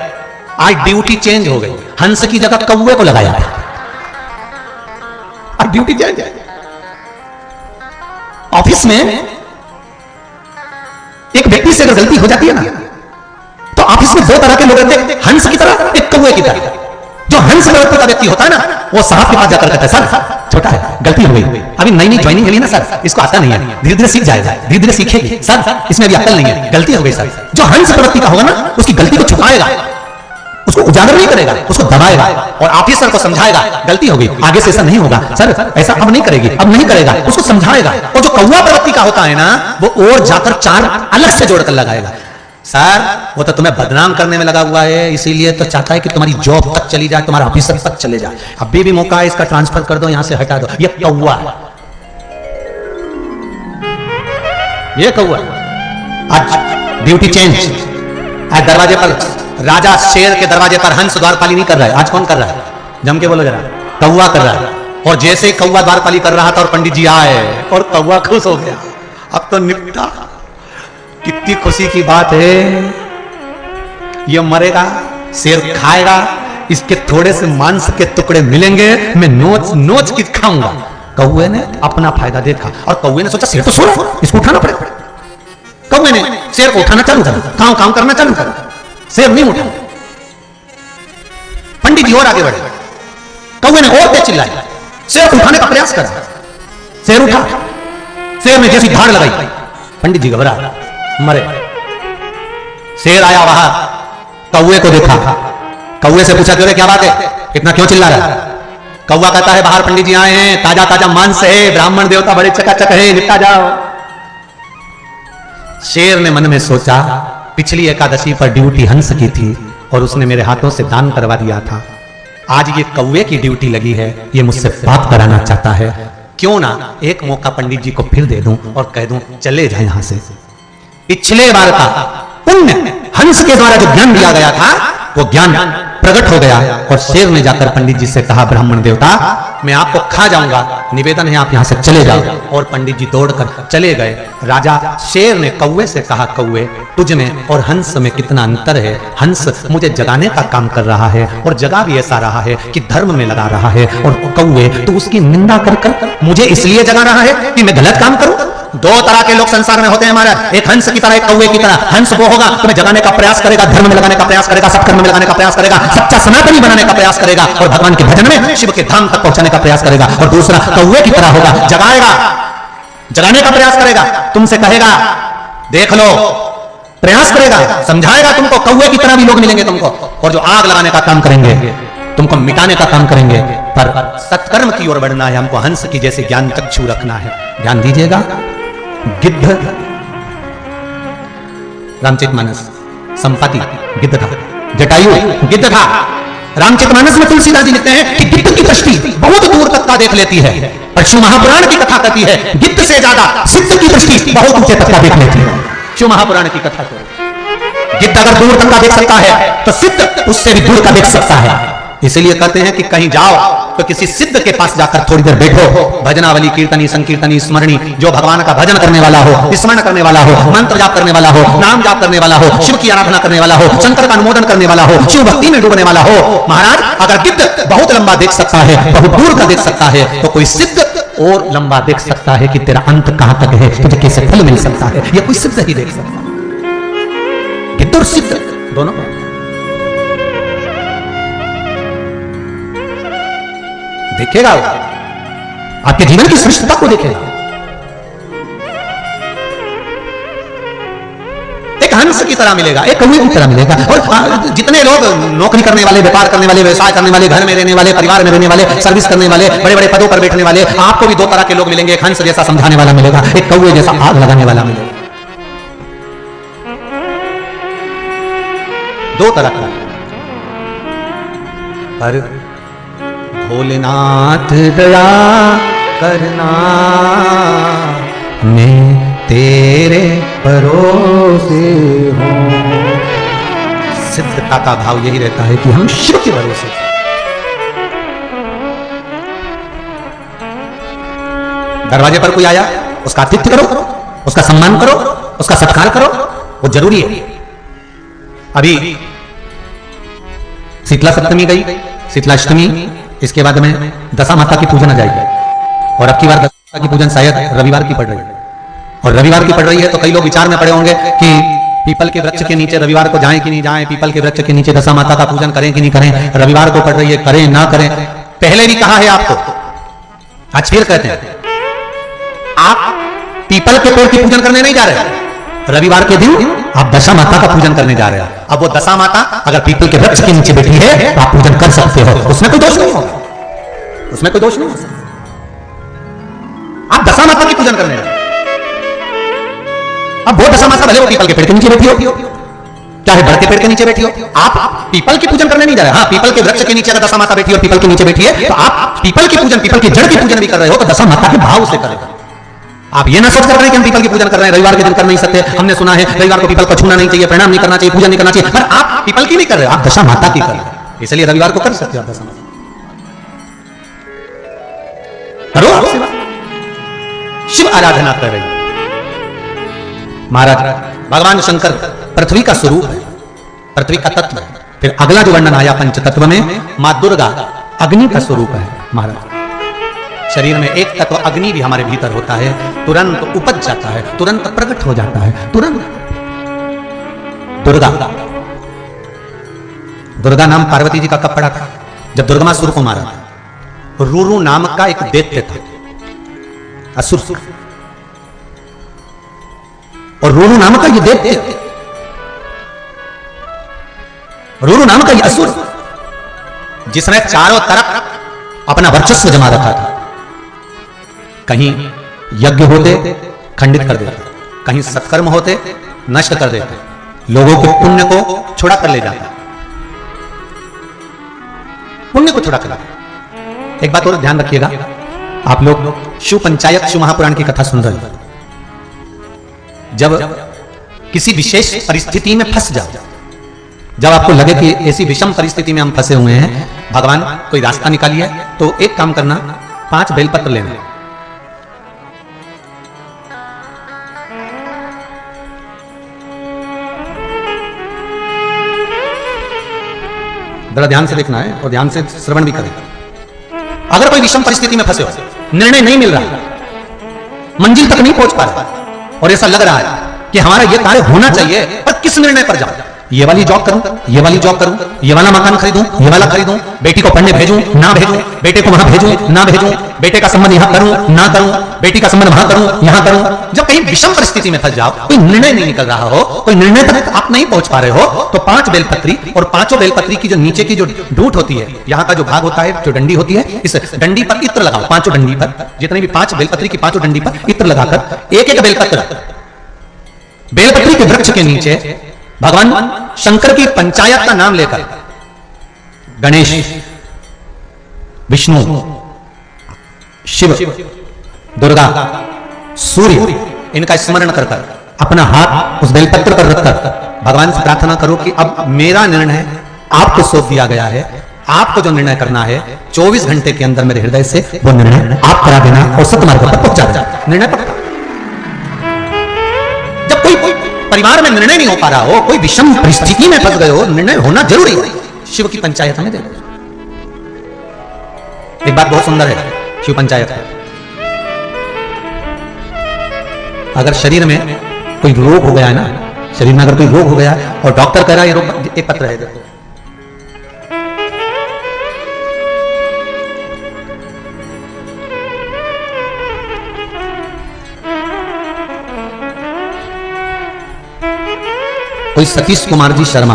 आज ड्यूटी चेंज हो गई, हंस की जगह कौवे को लगाया था। आज ड्यूटी चेंज है। ऑफिस में एक व्यक्ति से अगर गलती हो जाती है ना, तो ऑफिस में 2 तरह के लोग रहते हैं, हंस की तरह, एक कौवे की तरह। जो हंस प्रवृत्ति का व्यक्ति होता है ना, वो साहब के पास जाकर कहता है, सर छोटा है, गलती हो गई, अभी नई नई ज्वाइनिंग है ना सर, इसको आता नहीं है, धीरे धीरे सीख जाएगा, धीरे धीरे सीखेगी सर, इसमें अभी अक्ल नहीं है, गलती हो गई सर। जो हंस प्रवृत्ति का होगा ना, उसकी गलती को छुपाएगा, उसको उजागर नहीं करेगा, उसको दबाएगा और ऑफिसर को समझाएगा, गलती हो गई, आगे से ऐसा नहीं होगा सर, ऐसा अब नहीं करेगी, अब नहीं करेगा, उसको समझाएगा। और जो कौवा प्रवृत्ति का होता है ना, वो और जाकर 4 अलग से जोड़कर लगाएगा। सर वो तो तुम्हें बदनाम करने में लगा हुआ है, इसीलिए तो चाहता है कि तुम्हारी जॉब तक चली जाए, तुम्हारा ऑफिसर तक चले जाए, अभी भी मौका है, इसका ट्रांसफर कर दो, यहां से हटा दो। ये कौवा है, ये कौवा। आज ड्यूटी चेंज, आज दरवाजे पर राजा शेर के दरवाजे पर हंस द्वारपाली नहीं कर रहा है, आज कौन कर रहा है? जम के बोलो जरा, कौवा कर रहा है। और जैसे ही कौवा द्वारपाली कर रहा था और पंडित जी आए और कौवा खुश हो गया, अब तो निपटा। कितनी खुशी की बात है, ये मरेगा, शेर खाएगा, इसके थोड़े से मांस के टुकड़े मिलेंगे, मैं नोच नोच के खाऊंगा। कौवे ने अपना फायदा देखा और कौवे ने सोचा, शेर तो सो रहा है, इसको उठाना पड़ेगा। कौवे ने शेर को उठाना चालू करा, काम करना चालू करा, शेर नहीं उठा। पंडित जी और आगे बढ़े, कौवे ने और तेज चिल्लाया, शेर को उठाने का प्रयास करा, शेर उठा। शेर ने जैसी धाड़ लगाई, पंडित जी घबरा मरे। शेर आया वहां, कौवे को देखा, कौवे से पूछा क्या बात है, इतना क्यों चिल्ला रहा है? कौवा कहता है बाहर पंडित जी आए हैं, ताजा ताजा मांस है, ब्राह्मण देवता बड़े चकाचक है, निपटा जाओ। शेर ने मन में सोचा पिछली एकादशी पर ड्यूटी हंस की थी और उसने मेरे हाथों से दान करवा दिया था, आज ये कौवे की ड्यूटी लगी है, ये मुझसे बात कराना चाहता है, क्यों ना एक मौका पंडित जी को फिर दे दूं और कह दूं चले जाए यहां से। पिछले बार का पुण्य हंस के द्वारा जो ज्ञान दिया गया था वो ज्ञान प्रकट हो गया और शेर ने जाकर पंडित जी से कहा ब्राह्मण देवता मैं आपको खा जाऊंगा, निवेदन है आप यहां से चले जाओ। और पंडित जी दौड़कर चले गए। राजा शेर ने कौवे से कहा कौवे तुझ में और हंस में कितना अंतर है, हंस मुझे जगाने का काम कर रहा है और जगा भी ऐसा रहा है कि धर्म में लगा रहा है, और कौवे तू उसकी निंदा कर कर मुझे इसलिए जगा रहा है कि मैं गलत काम करूं। दो तरह के लोग संसार में होते हैं हमारा, एक हंस की तरह एक कौवे की तरह। हंस वो होगा तुम्हें जगाने का प्रयास करेगा, धर्म में लगाने का प्रयास करेगा, सत्कर्म में लगाने का प्रयास करेगा, सच्चा सनातनी बनाने का प्रयास करेगा और भगवान के भजन में शिव के धाम तक पहुंचाने का प्रयास करेगा। और दूसरा कौवे की तरह होगा, जगाएगा, जगाने का प्रयास करेगा, तुमसे कहेगा देख लो, प्रयास करेगा, समझाएगा तुमको। कौवे की तरह भी लोग मिलेंगे तुमको और जो आग लगाने का काम करेंगे, तुमको मिटाने का काम करेंगे। पर सत्कर्म की ओर बढ़ना है, हमको हंस की जैसे ज्ञान चक्षु रखना है। ध्यान दीजिएगा, गिद्ध रामचरितमानस, संपाति गिद्ध था, जटायु गिद्ध था। रामचरितमानस में तुलसीदास जी लिखते हैं कि गिद्ध की दृष्टि बहुत दूर तक का देख लेती है, पर शिव महापुराण की कथा कहती है गिद्ध से ज्यादा सिद्ध की दृष्टि बहुत ऊंचे तक का देख लेती है। शिव महापुराण की कथा तो गिद्ध अगर दूर तक का देख सकता है तो सिद्ध उससे भी दूर का देख सकता है। इसलिए कहते हैं कि कहीं जाओ तो किसी सिद्ध के पास जाकर थोड़ी देर बैठो, भजनावली कीर्तनी संकीर्तनी स्मरणी, जो भगवान का भजन करने वाला हो, स्मरण करने वाला हो, मंत्र जाप करने वाला हो, नाम जाप करने वाला हो, शिव की आराधना करने वाला हो, शंकर का अनुमोदन करने वाला हो, शिव भक्ति में डूबने वाला हो। महाराज अगर गिद्ध बहुत लंबा देख सकता है, बहुत दूर का देख सकता है, तो कोई सिद्ध और लंबा देख सकता है कि तेरा अंत कहां तक है, तुझे कैसे फल मिल सकता है, यह कोई सिद्ध ही देख सकता है। गिद्ध और सिद्ध दोनों देखेगा, आपके जीवन की श्रेष्ठता को देखेगा। एक हंस की तरह मिलेगा, एक कौवे की तरह मिलेगा। और जितने लोग नौकरी करने वाले, व्यापार करने वाले, व्यवसाय करने वाले, घर में रहने वाले, परिवार में रहने वाले, सर्विस करने वाले, बड़े बड़े पदों पर बैठने वाले, आपको भी दो तरह के लोग मिलेंगे। एक हंस जैसा समझाने वाला मिलेगा, एक कौवे जैसा आग लगाने वाला मिलेगा। दो तरह का। पर भोलेनाथ दया करना, मैं तेरे भरोसे हूं। सिद्धता का भाव यही रहता है कि हम शिव के भरोसे। दरवाजे पर कोई आया, उसका आतिथ्य करो, उसका सम्मान करो, उसका सत्कार करो, वो जरूरी है। अभी शीतला सप्तमी गई, शीतलाष्टमी, इसके बाद में दशा माता की पूजन आ जाएगी। और अब की बार दशा माता की पूजन शायद रविवार की पड़ रही है, और रविवार की पड़ रही है तो कई लोग विचार में पड़े होंगे कि पीपल के वृक्ष के नीचे रविवार को जाएं कि नहीं जाएं, पीपल के वृक्ष के नीचे दशा माता का पूजन करें कि नहीं करें, रविवार को पड़ रही है, करें ना करें। पहले भी कहा है आपको, आज फिर कहते हैं, आप पीपल के पेड़ की पूजन करने नहीं जा रहे, रविवार के दिन आप दशा माता का पूजन करने जा रहे हैं। अब वो दशा माता अगर पीपल के वृक्ष के नीचे बैठी है तो आप पूजन कर सकते हो, उसमें कोई दोष नहीं होगा, उसमें कोई दोष नहीं हो सकता। आप दशा माता की पूजन करने जा रहे हैं। अब वो दशा माता भले वो पीपल के पेड़ के नीचे बैठी हो, चाहे बड़के पेड़ के नीचे बैठी हो, आप पीपल की पूजन करने नहीं जा रहे। हाँ, पीपल के वृक्ष के नीचे अगर दशा माता बैठी और पीपल के नीचे बैठी है तो आप पीपल की पूजन, पीपल की जड़ की पूजन भी कर रहे हो, तो दशा माता के भाव से करेगा। आप ये ना सोच कर रहे हैं कि हम पीपल की पूजन कर रहे हैं, रविवार के दिन कर नहीं सकते। हमने सुना है रविवार को पीपल को छूना नहीं चाहिए, प्रणाम नहीं करना चाहिए, पूजन नहीं करना चाहिए, पर आप पीपल की नहीं कर रहे, आप दशा माता की कर रहे हैं। इसलिए रविवार को कर सकते हो आप दशा माता करो, आप सेवा, शिव आराधना कर रही। महाराज भगवान शंकर पृथ्वी का स्वरूप है, पृथ्वी का तत्व है। फिर अगला जो वर्णन आया पंच तत्व में, मां दुर्गा अग्नि का स्वरूप है। महाराज शरीर में एक तत्व अग्नि भी हमारे भीतर होता है, तुरंत उपज जाता है, तुरंत प्रकट हो जाता है, तुरंत। दुर्गा, दुर्गा नाम पार्वती जी का कब पड़ा था? जब दुर्गमासुर को मारा था। रूरू नाम का एक दैत्य था, असुर। और रूरू नाम का ये दैत्य, रूरू नाम का ये असुर, जिसने चारों तरफ अपना वर्चस्व जमा रखा था, कहीं यज्ञ होते खंडित कर देता, कहीं सत्कर्म होते नष्ट कर देता, लोगों के पुण्य को छुड़ा कर ले जाता, पुण्य को छुड़ा कर लाता। एक बात और ध्यान रखिएगा, आप लोग शिव पंचायत शिव महापुराण की कथा सुन रहे हैं, जब किसी विशेष परिस्थिति में फंस जाओ, जब आपको लगे कि ऐसी विषम परिस्थिति में हम फंसे हुए हैं, भगवान कोई रास्ता निकालिए, तो एक काम करना, 5 बेलपत्र लेना, जरा ध्यान से देखना है और ध्यान से श्रवण भी करें। अगर कोई विषम परिस्थिति में फंसे हो, निर्णय नहीं मिल रहा, मंजिल तक नहीं पहुंच पा रहा, और ऐसा लग रहा है कि हमारा यह कार्य होना चाहिए, पर किस निर्णय पर जाऊं, ये वाली जॉब करूं, ये वाली जॉब करूं, ये वाला मकान खरीदूं, ये वाला खरीदूं, बेटी को पढ़ने भेजूं ना भेजूं, बेटे को वहां भेजूं ना भेजूं, बेटे का संबंध यहां करूं ना करूं, बेटी का संबंध वहां करूं यहां करूं। जब कहीं विषम परिस्थिति में फंस जाओ, कोई निर्णय नहीं निकल रहा हो, कोई निर्णय तक आप नहीं पहुंच पा रहे हो, तो 5 बेलपत्री, और 5 बेलपत्री की जो नीचे की जो डूट होती है, यहां का जो भाग होता है, जो डंडी होती है, इस डंडी पर इत्र लगाओ, 5 डंडी पर, जितने भी 5 बेलपत्री की 5 डंडी पर इत्र लगाकर एक एक बेलपत्र, बेलपत्री के वृक्ष के नीचे भगवान शंकर की पंचायत का नाम लेकर गणेश, विष्णु, शिव, दुर्गा, सूर्य, इनका स्मरण कर कर अपना हाथ उस बेलपत्र पर रखकर भगवान से प्रार्थना करो कि अब मेरा निर्णय आपको सौंप दिया गया है, आपको जो निर्णय करना है 24 घंटे के अंदर मेरे हृदय से वो निर्णय आप करा देना और सत्मार्ग पर पहुंचा देना। निर्णय पक्का। जब कोई परिवार में निर्णय नहीं हो पा रहा हो, कोई विषम परिस्थिति में फंस गए हो, निर्णय होना जरूरी है, शिव की पंचायत हमें दे दो। एक बात बहुत सुंदर है शिव पंचायत है, अगर शरीर में कोई रोग हो गया है ना, शरीर में अगर कोई रोग हो गया है और डॉक्टर कह रहा है ये रोग, एक पत्र है देखो, कोई सतीश कुमार जी शर्मा,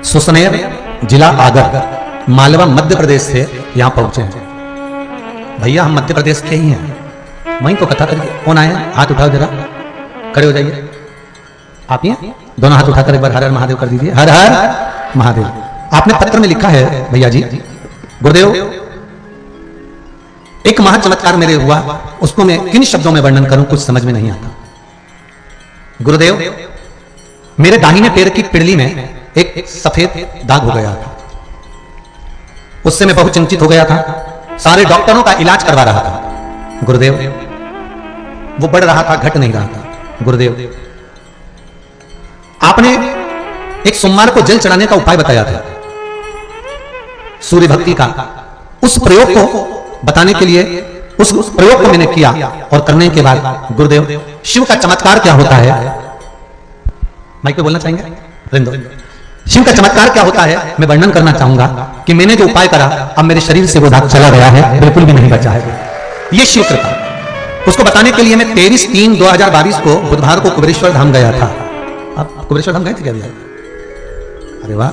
सुसनेर, जिला आगर, मालवा, मध्य प्रदेश से यहां पहुंचे हैं। भैया हम मध्य प्रदेश के ही हैं, वहीं तो कथा करिए। कौन आए? हाथ उठाओ जरा, खड़े हो जाइए। आप ही दोनों हाथ उठाकर एक बार हर हर महादेव कर दीजिए। हर हर महादेव। आपने पत्र में लिखा है भैया जी, गुरुदेव एक महा चमत्कार मेरे हुआ, उसको मैं किन शब्दों में वर्णन करूं, कुछ समझ में नहीं आता। गुरुदेव मेरे दाहिने पैर की पिड़ली में एक सफेद दाग हो गया था, उससे मैं बहुत चिंतित हो गया था, सारे डॉक्टरों का इलाज करवा रहा था। गुरुदेव वो बढ़ रहा था, घट नहीं रहा था। गुरुदेव आपने एक सोमवार को जल चढ़ाने का उपाय बताया था, सूर्य भक्ति का। उस प्रयोग को बताने के लिए उस प्रयोग को मैंने किया और करने के बाद गुरुदेव शिव का चमत्कार क्या होता है, माइक पे बोलना चाहेंगे? रिंदो, शिव का चमत्कार क्या होता है मैं वर्णन करना चाहूंगा कि मैंने जो उपाय करा अब मेरे शरीर से वो दाग चला गया है, बिल्कुल भी नहीं बचा है। ये शिव कृपा। उसको बताने के लिए मैं 23/3/2022 को बुधवार को कुबेरेश्वर धाम गया था। आप कुबेरेश्वर धाम गए थे क्या भैया? अरे वाह,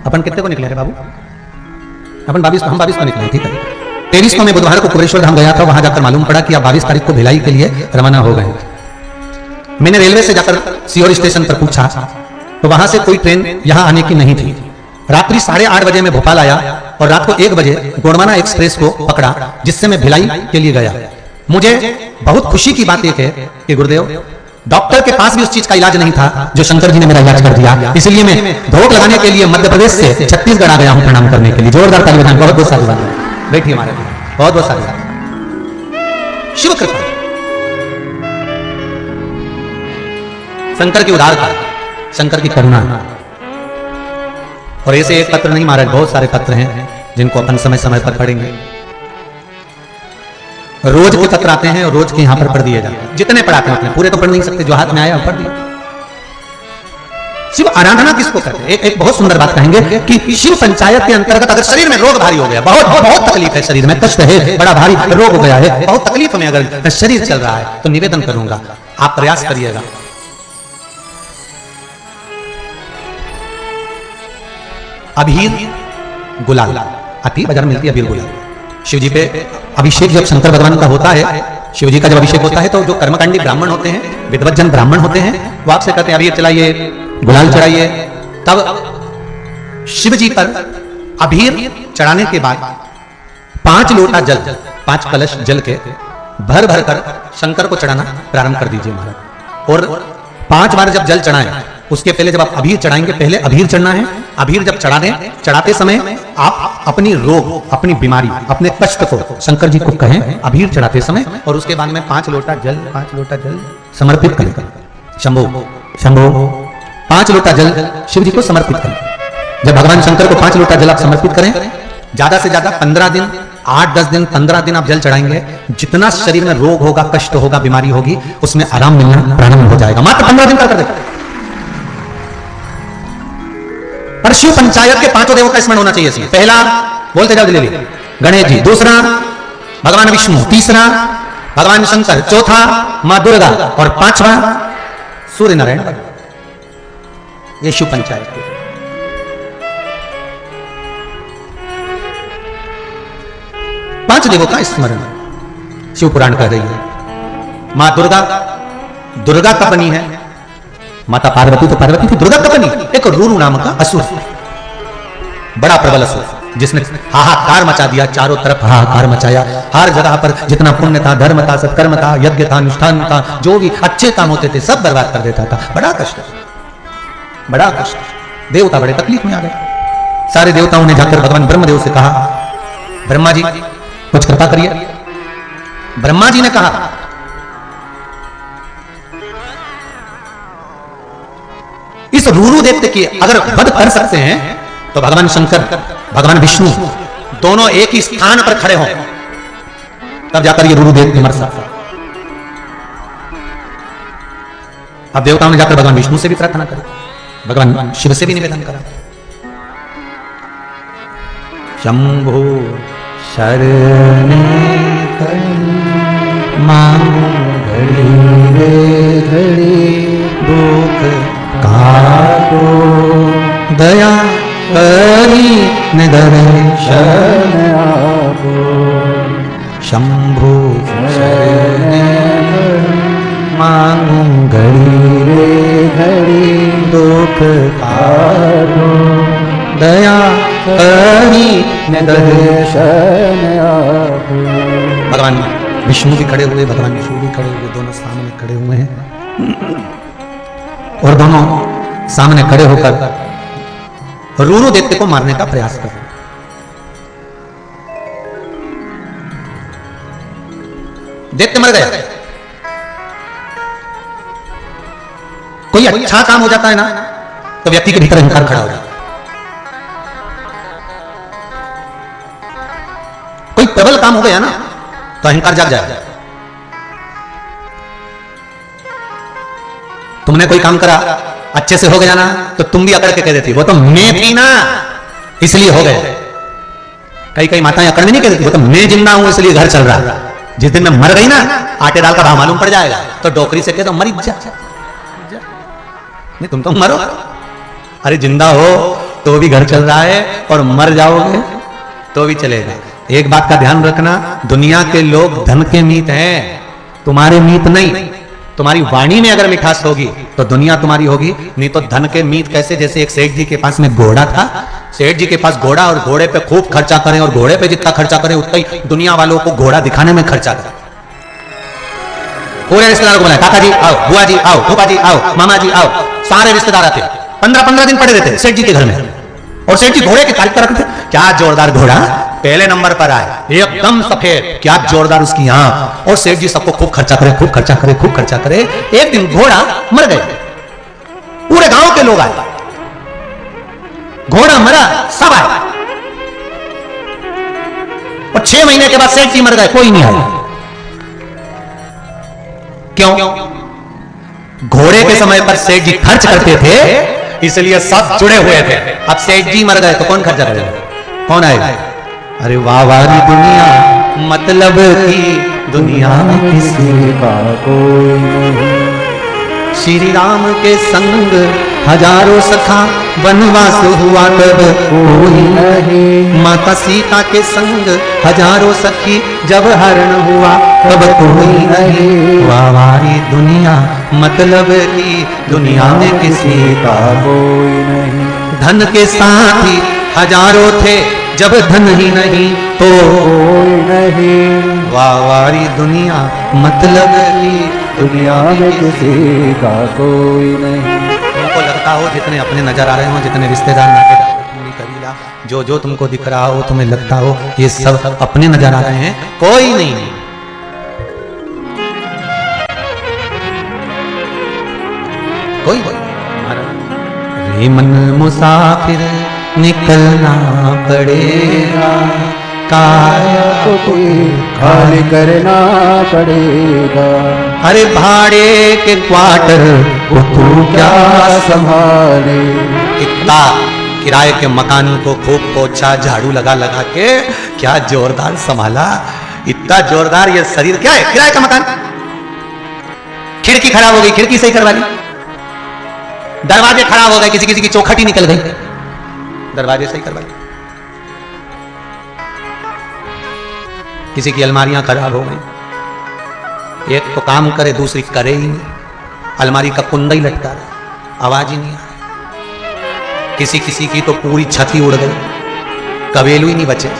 अपन कितने को निकले थे बाबू? अपन 22 को, हम 22 को निकले, ठीक है। 23 को मैं बुधवार को कुबेरेश्वर धाम गया था, वहां जाकर मालूम पड़ा कि आप 22 तारीख को भिलाई के लिए रवाना हो गए। मैंने रेलवे से जाकर सीहोर स्टेशन पर पूछा तो वहां से कोई ट्रेन यहां आने की नहीं थी। रात्रि 8:30 बजे मैं भोपाल आया और रात को 1 बजे गोंडवाना एक्सप्रेस को पकड़ा, जिससे मैं भिलाई के लिए गया। मुझे बहुत खुशी की बात यह है कि गुरुदेव डॉक्टर के पास भी उस चीज का इलाज नहीं था जो शंकर जी ने मेरा इलाज कर दिया। इसलिए मैं धोख लगाने के लिए मध्य प्रदेश से छत्तीसगढ़ आ गया हूं प्रणाम करने के लिए। जोरदार ताली बजाएं। बहुत बहुत साधुवाद। बैठिए हमारे, बहुत बहुत साधुवाद। शिव कृपा, शंकर की उदारता, शंकर की करुणा। और ऐसे एक पत्र नहीं महाराज, बहुत सारे पत्र हैं जिनको अपन समय समय पर पढ़ेंगे। रोज के पत्र आते हैं और रोज के यहां पर पढ़ दिए जाते हैं। जितने पढ़ाते हैं उतने, पूरे तो पढ़ नहीं सकते, जो हाथ में आया पढ़ दिया। शिव आराधना किसको कहते हैं? एक बहुत सुंदर बात कहेंगे कि शिव पंचायत के अंतर्गत अगर शरीर में रोग भारी हो गया, बहुत तकलीफ है, शरीर में कष्ट है, बड़ा भारी रोग हो गया है, बहुत तकलीफ में अगर शरीर चल रहा है, तो निवेदन करूंगा आप प्रयास करिएगा। अबीर गुलाल आती है बाजार मिलती है, अबीर गुलाल। शिव जी पे अभिषेक जब शंकर भगवान का होता है, शिव जी का जब अभिषेक होता है, तो जो कर्मकांडी ब्राह्मण होते हैं, विद्वत जन ब्राह्मण होते हैं, वो आपसे कहते हैं अबीर चलाइए, गुलाल चढ़ाइए। तब शिव जी पर अबीर चढ़ाने के बाद 5 लोटा जल, 5 कलश जल के भर भर कर शंकर को चढ़ाना प्रारंभ कर दीजिए महाराज। और 5 बार जब जल चढ़ाएं, उसके पहले जब आप अबीर चढ़ाएंगे, पहले अबीर चढ़ना है। अबीर जब चढ़ाते समय आप अपनी रोग, अपनी बीमारी, अपने कष्ट को शंकर जी को कहें अबीर चढ़ाते समय, और उसके बाद में 5 लोटा जल समर्पित करें। शंभो शंभो 5 लोटा जल शिव जी को समर्पित करें। जब भगवान शंकर को 5 लोटा जल आप समर्पित करें, ज्यादा से ज्यादा 15 दिन, 8-10 दिन, 15 दिन आप जल चढ़ाएंगे, जितना शरीर में रोग होगा, कष्ट होगा, बीमारी होगी, उसमें आराम मिलना प्रारंभ हो जाएगा। मात्र 15 दिन कर देगा। पर शिव पंचायत के 5 देवों का स्मरण होना चाहिए इसमें। पहला बोलते जाओ दिल्ली, गणेश जी। दूसरा भगवान विष्णु। तीसरा भगवान शंकर। चौथा मां दुर्गा। और 5वां सूर्य नारायण। ये शिव पंचायत के 5 देवों का स्मरण शिव पुराण कह रही है। मां दुर्गा, दुर्गा का बनी है। माता पार्वती तो पार्वती थी, दुर्गा का बनी एक रूरू नाम का असुर, बड़ा प्रबल असुर, जिसने हाहाकार मचा दिया, चारों तरफ हाहाकार मचाया। हर जगह पर जितना पुण्य था, धर्म था, सत्कर्म था, यज्ञ था, अनुष्ठान था, जो भी अच्छे काम होते थे, सब बर्बाद कर देता था। बड़ा कष्ट, बड़ा कष्ट। देवता बड़े तकलीफ में आ गए। सारे देवताओं ने जाकर भगवान ब्रह्मदेव से कहा, ब्रह्मा जी कुछ कृपा करिए। ब्रह्मा जी ने कहा, इस रूरू दैत्य की अगर वध कर सकते हैं तो भगवान शंकर, भगवान विष्णु दोनों एक ही स्थान पर खड़े हों, तब जाकर ये रूरू दैत्य मर सकता। अब देवताओं ने जाकर भगवान विष्णु से भी प्रार्थना करी, भगवान शिव से भी निवेदन करा। शंभो शरणे मांगो घड़ी रे घड़ी, दुख काटो दया करी निदर्शन आपो। शंभो शरणे मांगो घड़ी रे घड़ी, दुख काटो दया करी निदर्शन आपो। भगवान विष्णु भी खड़े हुए, भगवान विष्णु भी खड़े हुए, दोनों सामने खड़े हुए हैं, और दोनों सामने खड़े होकर रूरू दैत्य को मारने का प्रयास कर रहे हैं। दैत्य मर गया। कोई अच्छा काम हो जाता है ना, तो व्यक्ति के भीतर अहंकार खड़ा हो जाता है। कोई प्रबल काम हो गया ना, तो अहंकार जाग जाएगा। तुमने कोई काम करा, अच्छे से हो गया ना, तो तुम भी अकड़ के कह देती, वो तो मैं थी ना इसलिए हो गए। कई कई माताएं अकड़ में नहीं कह देती, वो तो मैं जिंदा हूं इसलिए घर चल रहा। जिस दिन मैं मर गई ना, आटे दाल का भाव मालूम पड़ जाएगा, तो डोकरी से कह दो मरी जा। नहीं, तुम तो मरो। अरे जिंदा हो तो भी घर चल रहा है, और मर जाओगे तो भी चलेगा। एक बात का ध्यान रखना, दुनिया के लोग धन के मीत हैं, तुम्हारे मीत नहीं। तुम्हारी वाणी में अगर मिठास होगी तो दुनिया तुम्हारी होगी, नहीं तो धन के मीत कैसे? जैसे एक सेठ जी के पास में घोड़ा था, सेठ जी के पास घोड़ा, और घोड़े पे खूब खर्चा करें, और घोड़े पे जितना खर्चा करें उतना ही दुनिया वालों को घोड़ा दिखाने में खर्चा करें। पूरे रिश्तेदारों को बुलाए, काका जी आओ, बुआ जी आओ, फूफा जी आओ, मामा जी आओ, सारे रिश्तेदार आते। 15-15 दिन पड़े रहते सेठ जी के घर में, और सेठ जी घोड़े की तारीफ करते, क्या जोरदार घोड़ा, पहले नंबर पर आए, एकदम सफेद, क्या जोरदार उसकी आंख। और सेठ जी सबको खूब खर्चा करे, खूब खर्चा करे, खूब खर्चा करे। एक दिन घोड़ा मर गए, पूरे गांव के लोग आए, घोड़ा मरा, सब आए, और 6 महीने के बाद सेठ जी मर गए, कोई नहीं आया। क्यों? घोड़े के समय पर सेठ जी खर्च करते थे, इसलिए सब जुड़े हुए थे। अब सेठ जी मर गए तो कौन खर्चा करेगा? कौन आएगा? अरे वाह वाली दुनिया, मतलब की दुनिया में किसी का कोई नहीं। श्री राम के संग हजारों सखा वनवास हुआ तब कोई नहीं। माता सीता के संग हजारों सखी जब हरण हुआ तब कोई नहीं। वारी दुनिया मतलब की दुनिया में किसी का कोई नहीं। धन के साथी हजारों थे जब धन ही नहीं तो कोई नहीं। वारी दुनिया मतलब की दुनिया में किसी का कोई नहीं। तुमको लगता हो जितने अपने नजर आ रहे हो, जितने रिश्तेदार नातेदार कबीला जो तुमको दिख रहा हो, तुम्हें लगता हो ये सब अपने नजर आ रहे हैं, कोई नहीं। कोई रे मन मुसाफिर निकलना पड़ेगा, काया को खाली करना पड़ेगा। अरे भाड़े के क्वार्टर को तू क्या संभाले। कितना किराए के मकान को खूब पोछा झाड़ू लगा लगा के क्या जोरदार संभाला, इतना जोरदार ये शरीर। क्या है किराए का मकान? खिड़की खराब हो गई, खिड़की सही करवा ली। दरवाजे खराब हो गए, किसी किसी की चौखट ही निकल गई, दरवाजे सही करवा ली। किसी की अलमारियां खराब हो गई, एक तो काम करे दूसरी करे ही नहीं, अलमारी का कुंदा ही लटका रहा, आवाज ही नहीं आ रही। किसी किसी की तो पूरी छत ही उड़ गई, कबेलू ही नहीं बचे,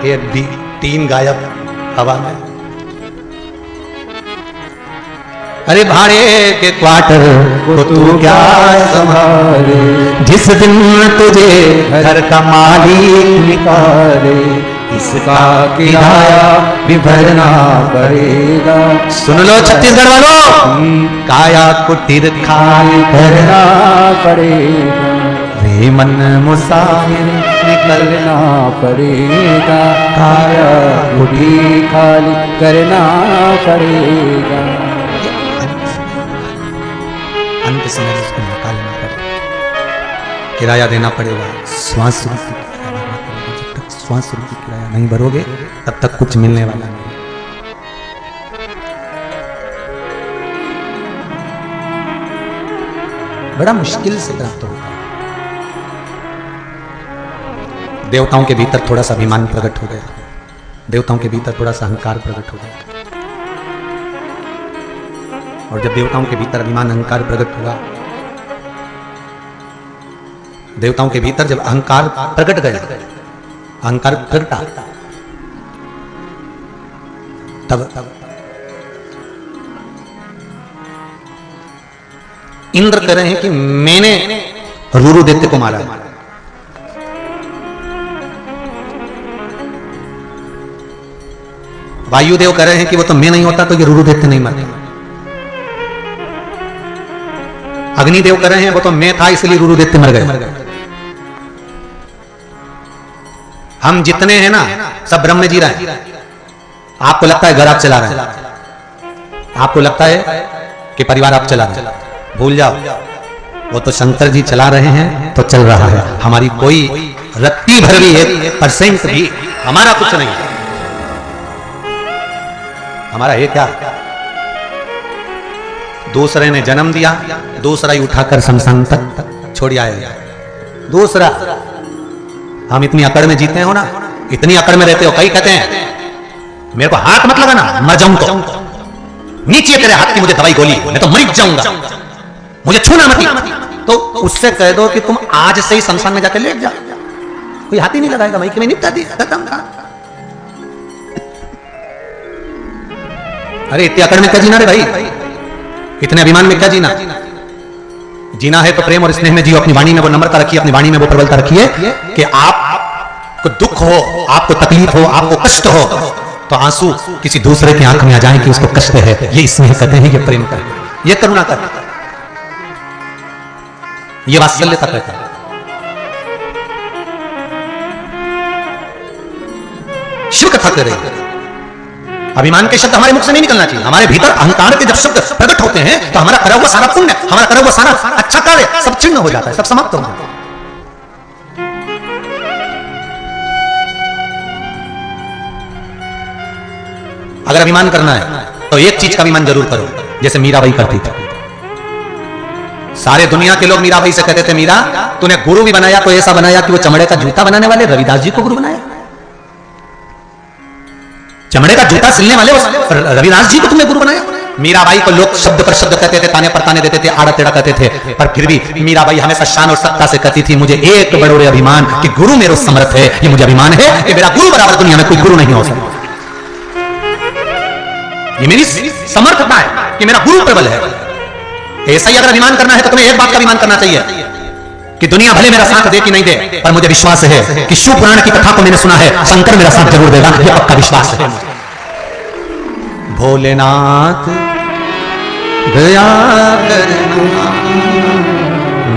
एक भी टीन गायब हवा में। अरे भाड़े के क्वार्टर को तू क्या संभाले, जिस दिन तुझे घर का मालिक निकाले, इसका किराया भी भरना पड़ेगा। सुन लो छत्तीसगढ़ वालों, काया कुटीर खाली भरना पड़ेगा। रे मन मुसाफिर निकलना पड़ेगा, काया कुटीर खाली करना पड़ेगा। अंत समय उसको निकालना पड़ेगा, किराया देना पड़ेगा, श्वास रुकी किराया देना पड़ेगा। जब तक श्वास रुकी किराया नहीं भरोगे तब तक कुछ मिलने वाला नहीं। बड़ा मुश्किल से प्राप्त होता है। देवताओं के भीतर थोड़ा सा अभिमान प्रकट हो गया, देवताओं के भीतर थोड़ा सा अहंकार प्रकट हो गया, और जब देवताओं के भीतर अभिमान अहंकार प्रकट हुआ, देवताओं के भीतर जब अहंकार प्रकट गया, अहंकार प्रगटा, तब इंद्र कह रहे हैं कि मैंने रुरुदैत्य को मारा। वायुदेव कह रहे हैं कि वो तो मैं नहीं होता तो ये रुरुदैत्य नहीं मरता। अग्निदेव कह रहे हैं वो तो मैं था इसलिए रुरुदैत्य मर गए। हम जितने हैं ना सब ब्रह्म में जी रहे हैं। आपको लगता है घर आप चला रहे हैं, आपको लगता है कि परिवार आप चला रहे हैं, भूल जाओ वो तो शंकर जी चला रहे हैं तो चल रहा है। हमारी कोई रत्ती भर भी है परसेंट भी हमारा कुछ नहीं है, हमारा है क्या? दूसरे ने जन्म दिया, दूसरा ही उठाकर शमशान तक छोड़ आया। दूसरा हम इतनी अकड़ में जीते हो ना, इतनी अकड़ में रहते हो, कई कहते हैं मेरे को हाथ मत लगाना मर जाऊं तो, नीचे तेरे हाथ की मुझे दवाई गोली, मैं तो मर जाऊंगा, मुझे छूना मत। तो उससे कह दो कि तुम आज से ही शमशान में जाकर लेट जाओ, कोई हाथ ही नहीं लगाएगा, वही कि मैं निपटा दिया खत्म था। अरे इतनी अकड़ में क्या जीना रे भाई, इतने अभिमान में क्या जीना? जीना है तो प्रेम और स्नेह में जियो, अपनी वाणी में वो नम्रता रखिए, अपनी वाणी में वो प्रबलता रखिए कि आपको दुख हो, आपको तकलीफ हो, आपको कष्ट हो तो आंसू किसी दूसरे की आंख में आ जाए कि उसको कष्ट है, ये स्नेह कहते हैं, ये प्रेम कहते हैं, ये करुणा कहते हैं, ये वात्सल्यता कहते हैं। शिव कथा कह रहे हैं, अभिमान के शब्द हमारे मुख से नहीं निकलना चाहिए। हमारे भीतर अहंकार के जब शब्द प्रकट होते हैं तो हमारा करा हुआ सारा पुण्य, हमारा करा हुआ सारा अच्छा कार्य सब छिन्न हो जाता है, सब समाप्त हो जाता है। अगर अभिमान करना है तो एक चीज का अभिमान जरूर करो, जैसे मीराबाई करती थी। सारे दुनिया के लोग मीराबाई से कहते थे, मीरा तूने गुरु भी बनाया तो ऐसा बनाया कि वो चमड़े का जूता बनाने वाले रविदास जी को गुरु बनाया। चमड़े का जूता सिलने वाले रविदास जी को तुमने गुरु बनाया। मीराबाई को लोग शब्द पर शब्द कहते थे, ताने पर ताने देते थे, आड़ा टेढ़ा कहते थे, पर फिर भी मीराबाई हमेशा शान और सत्ता से कहती थी, मुझे एक बड़ोरे अभिमान कि गुरु मेरा समर्थ है, ये मुझे अभिमान है कि मेरा गुरु बराबर दुनिया में कोई गुरु नहीं हो सकता। ये मेरी समर्थता है कि मेरा गुरु प्रबल है। ऐसा ही अगर अभिमान करना है तो तुम्हें एक बात का अभिमान करना चाहिए कि दुनिया भले मेरा साथ दे कि नहीं दे, पर मुझे विश्वास है कि शिव पुराण की कथा को मैंने सुना है, शंकर मेरा साथ जरूर देगा, यह पक्का विश्वास है। भोलेनाथ दया करना,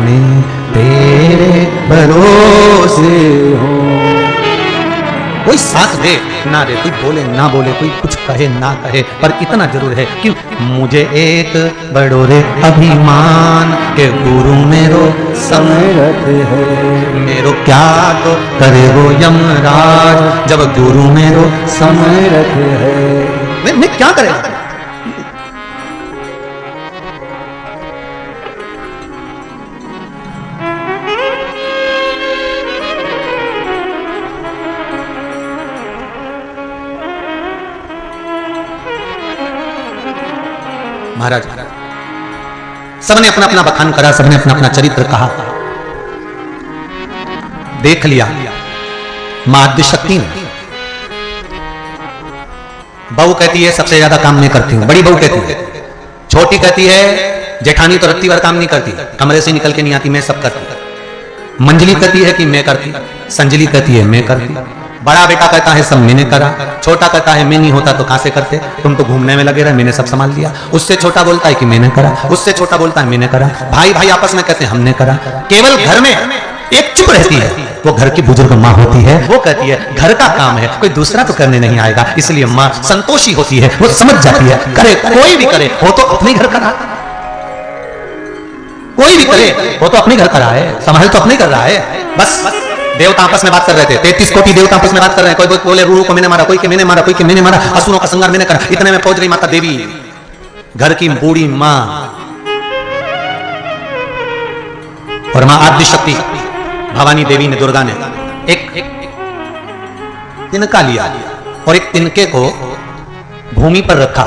मैं तेरे भरोसे हूं। कोई साथ दे ना दे, कोई बोले ना बोले, कोई कुछ कहे ना कहे, पर इतना जरूर है कि मुझे एक बड़ोरे अभिमान के गुरु मेरो समर्थ है। मेरो क्या तो करे वो यमराज जब गुरु मेरो समर्थ है। मैं क्या करेगा? महाराज सबने अपना अपना बखान करा, सबने अपना अपना चरित्र कहा, देख लिया। मां आदिशक्ति ने, बहू कहती है सबसे ज्यादा काम मैं करती हूं, बड़ी बहू कहती है। छोटी कहती है जेठानी तो रत्ती भर काम नहीं करती, कमरे से निकल के नहीं आती, मैं सब करती। मंजली कहती है कि मैं करती, संजली कहती है मैं करती। बड़ा बेटा कहता है सब मैंने करा, छोटा कहता है मैं नहीं होता तो कहां से करते, तुम तो घूमने में लगे रहे, मैंने सब संभाल लिया। उससे छोटा बोलता है कि मैंने करा, उससे छोटा बोलता है मैंने करा। भाई भाई आपस में कहते हैं हमने करा। केवल घर में एक चुप रहती है, वो घर की बुजुर्ग माँ होती है, वो कहती है घर का काम है, कोई दूसरा तो करने नहीं आएगा, इसलिए माँ संतोषी होती है, वो समझ जाती है, करे कोई भी करे वो तो अपने घर का रहा, कोई भी करे वो तो अपने घर का रहा है, संभाल तो अपने कर रहा है। बस देवता आपस में बात कर रहे थे, 33 कोटि देवता आपस में बात कर रहे हैं। कोई बोले रूरू को मैंने मारा, कोई के मैंने मारा, कोई के मैंने मारा, असुरों का संहार मैंने करा। इतने में पहुंच रही माता देवी, घर की बूढ़ी मां और मां आदिशक्ति भवानी देवी ने, दुर्गा ने एक तिनका लिया और एक तिनके को भूमि पर रखा,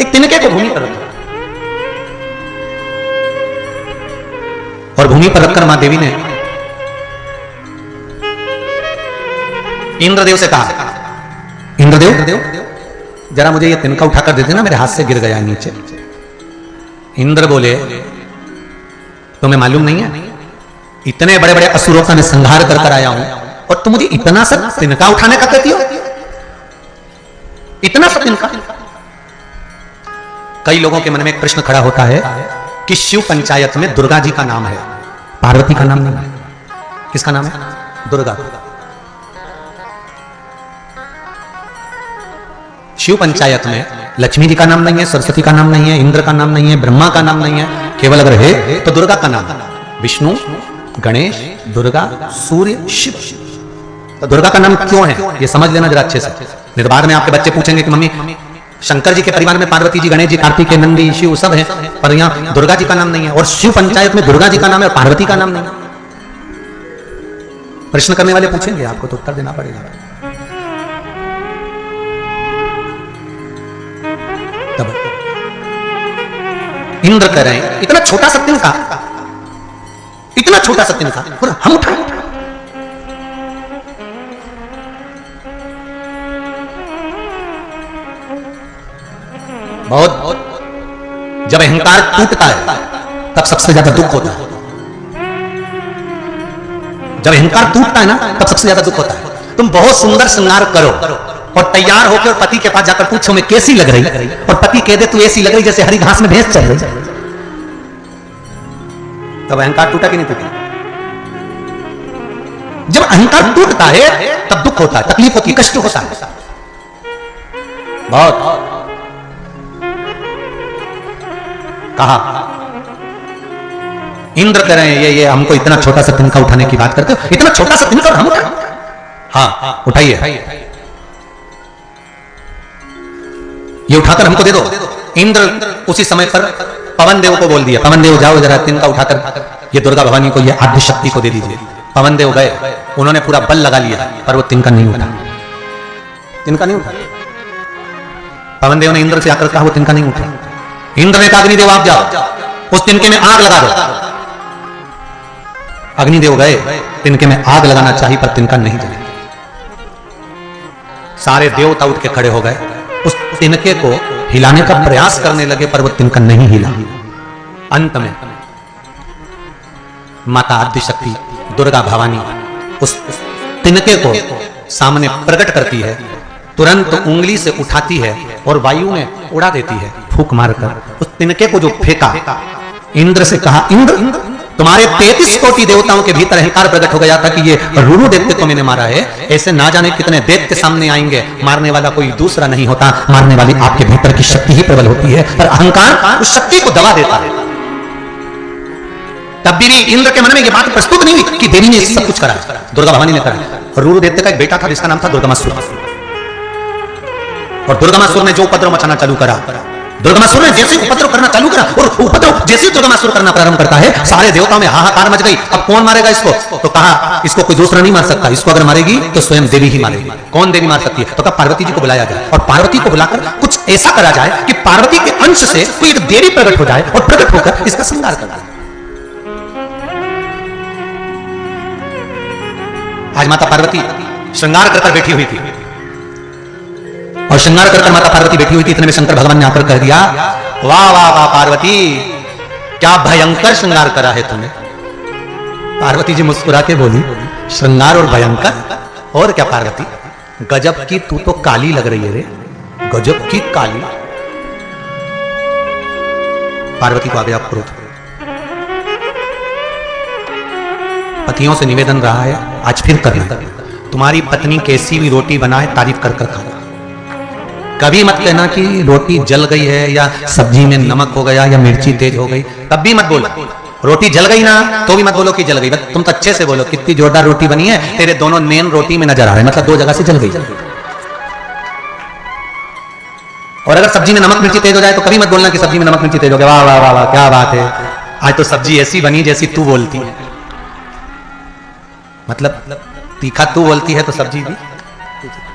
एक तिनके को भूमि पर रखा और भूमि पर रखकर मां देवी ने इंद्रदेव से कहा, इंद्रदेव जरा मुझे ये तिनका उठाकर दे देना, मेरे हाथ से गिर गया नीचे। इंद्र बोले तुम्हें मालूम नहीं है इतने बड़े बड़े असुरों का मैं संहार कर कर आया हूं और तुम मुझे इतना सा तिनका उठाने का कहती हो, इतना सा तिनका। कई लोगों के मन में एक प्रश्न खड़ा होता है कि शिव पंचायत में दुर्गा जी का नाम है, पार्वती का नाम नहीं है। किसका नाम है? दुर्गा। शिव पंचायत में लक्ष्मी जी का नाम नहीं है, सरस्वती का नाम नहीं है, इंद्र का नाम नहीं है, ब्रह्मा का नाम नहीं है, केवल अगर है तो दुर्गा का नाम है। विष्णु, गणेश, दुर्गा, सूर्य, शिव। तो दुर्गा का नाम क्यों है ये समझ लेना जरा अच्छे से। निर्बाध में आपके बच्चे पूछेंगे कि मम्मी शंकर जी के परिवार में पार्वती जी, गणेश जी, कार्तिक, नंदी, शिव सब है, पर यहाँ दुर्गा जी का नाम नहीं है। और शिव पंचायत में दुर्गा जी का नाम है और पार्वती का नाम नहीं है। प्रश्न करने वाले पूछेंगे, आपको तो उत्तर देना पड़ेगा। तब इंद्र कह रहे हैं इतना छोटा सा तिनका, इतना छोटा सा तिनका हम उठाए। बहुत जब अहंकार टूटता है तब सबसे ज्यादा दुख होता है। जब अहंकार टूटता है ना तब सबसे ज्यादा दुख होता है। तुम बहुत सुंदर श्रृंगार करो और तैयार होकर पति के पास जाकर पूछो मैं कैसी लग रही, और पति कह दे तू ऐसी लग रही जैसे हरी घास में भैंस चल रही, तब अहंकार टूटा कि नहीं टूटा? जब अहंकार टूटता है तब दुख होता है, तकलीफ होती है, कष्ट होता है बहुत। कहा इंद्र कह रहे हैं ये हमको इतना छोटा सा तिनका उठाने की बात करते हो, इतना छोटा सा तिनका हम उठाएं? हाँ उठाइए। ये उठाकर हमको दे दो। इंद्र उसी समय पर पवन देव को बोल दिया, पवन देव जाओ जरा तिनका उठाकर ये दुर्गा भवानी को, ये आद्य शक्ति को दे दीजिए। पवन देव गए, उन्होंने पूरा बल लगा लिया, पर वो तिनका नहीं उठा, तिनका नहीं उठा। पवन देव ने इंद्र से आकर कहा, वो तिनका नहीं उठा। इंद्र ने कहा, अग्निदेव आप जाओ, उस तिनके में आग लगा दो। अग्निदेव गए, तिनके में आग लगाना चाहिए, पर तिनका नहीं जला। सारे देवता उठ के खड़े हो गए, उस तिनके को हिलाने का प्रयास करने लगे, पर वो तिनका नहीं हिला। अंत में माता आद्य शक्ति दुर्गा भवानी उस तिनके को सामने प्रकट करती है, तुरंत उंगली से उठाती है और वायु में उड़ा देती है, फूंक मारकर। उस तिनके को जो फेंका, इंद्र से कहा, इंद्र तुम्हारे 33 कोटि देवताओं के भीतर अहंकार प्रकट हो गया था कि ये रुरु दैत्य को मैंने मारा है, ऐसे ना जाने कितने दैत्य सामने आएंगे, मारने वाला कोई दूसरा नहीं होता, मारने वाली आपके भीतर की शक्ति ही प्रबल होती है, पर अहंकार उस शक्ति को दबा देता है। तब भी इंद्र के मन में ये बात प्रस्तुत नहीं हुई कि देवी ने सब कुछ करा, दुर्गा भवानी ने करा। रुरु दैत्य का एक बेटा था जिसका नाम था दुर्गमासुर, और दुर्गमासुर ने जो उपद्रव मचाना चालू करा, दुर्गमासुर ने जैसे उपद्रव करना चालू करा, और उपद्रव जैसे दुर्गमासुर करना प्रारंभ करता है, सारे देवताओं में हाहाकार मच गई। अब कौन मारेगा इसको? तो कहा इसको कोई दूसरा नहीं मार सकता, इसको अगर मारेगी तो स्वयं देवी ही मारेगी। कौन देवी मार सकती है? तो कब पार्वती जी को बुलाया जाए, और पार्वती को बुलाकर कुछ ऐसा करा जाए कि पार्वती के अंश से कोई एक देवी प्रकट हो जाए, और प्रकट होकर इसका संहार कर जाए। आज माता पार्वती श्रृंगार कर बैठी हुई थी, और श्रृंगार कर माता पार्वती बैठी हुई थी, इतने में शंकर भगवान ने आकर कह दिया, वाह वाह वाह पार्वती, क्या भयंकर श्रृंगार करा है तूने। पार्वती जी मुस्कुरा के बोली, श्रृंगार और भयंकर, और क्या पार्वती, गजब की तू तो काली लग रही है रे, गजब की काली। पार्वती को आ गया क्रोध। पतियों से निवेदन रहा है, आज फिर करना, तुम्हारी पत्नी कैसी भी रोटी बनाए तारीफ कर कर खाना। कभी मत कहना कि रोटी जल गई है, या सब्जी में नमक हो गया, या मिर्ची तेज हो गई, तब भी मत बोलो। रोटी जल गई ना तो भी मत बोलो कि जल गई, तुम तो अच्छे से बोलो, कितनी जोरदार रोटी बनी है, तेरे दोनों नेन रोटी में नजर आ रहे हैं, मतलब दो जगह से जल गई। और अगर सब्जी में नमक मिर्ची तेज हो जाए तो कभी मत बोलना कि सब्जी में नमक मिर्ची तेज हो गया, वाह वाह वाह वाह क्या बात है, आज तो सब्जी ऐसी बनी जैसी तू बोलती है। मतलब तीखा तू बोलती है तो सब्जी भी,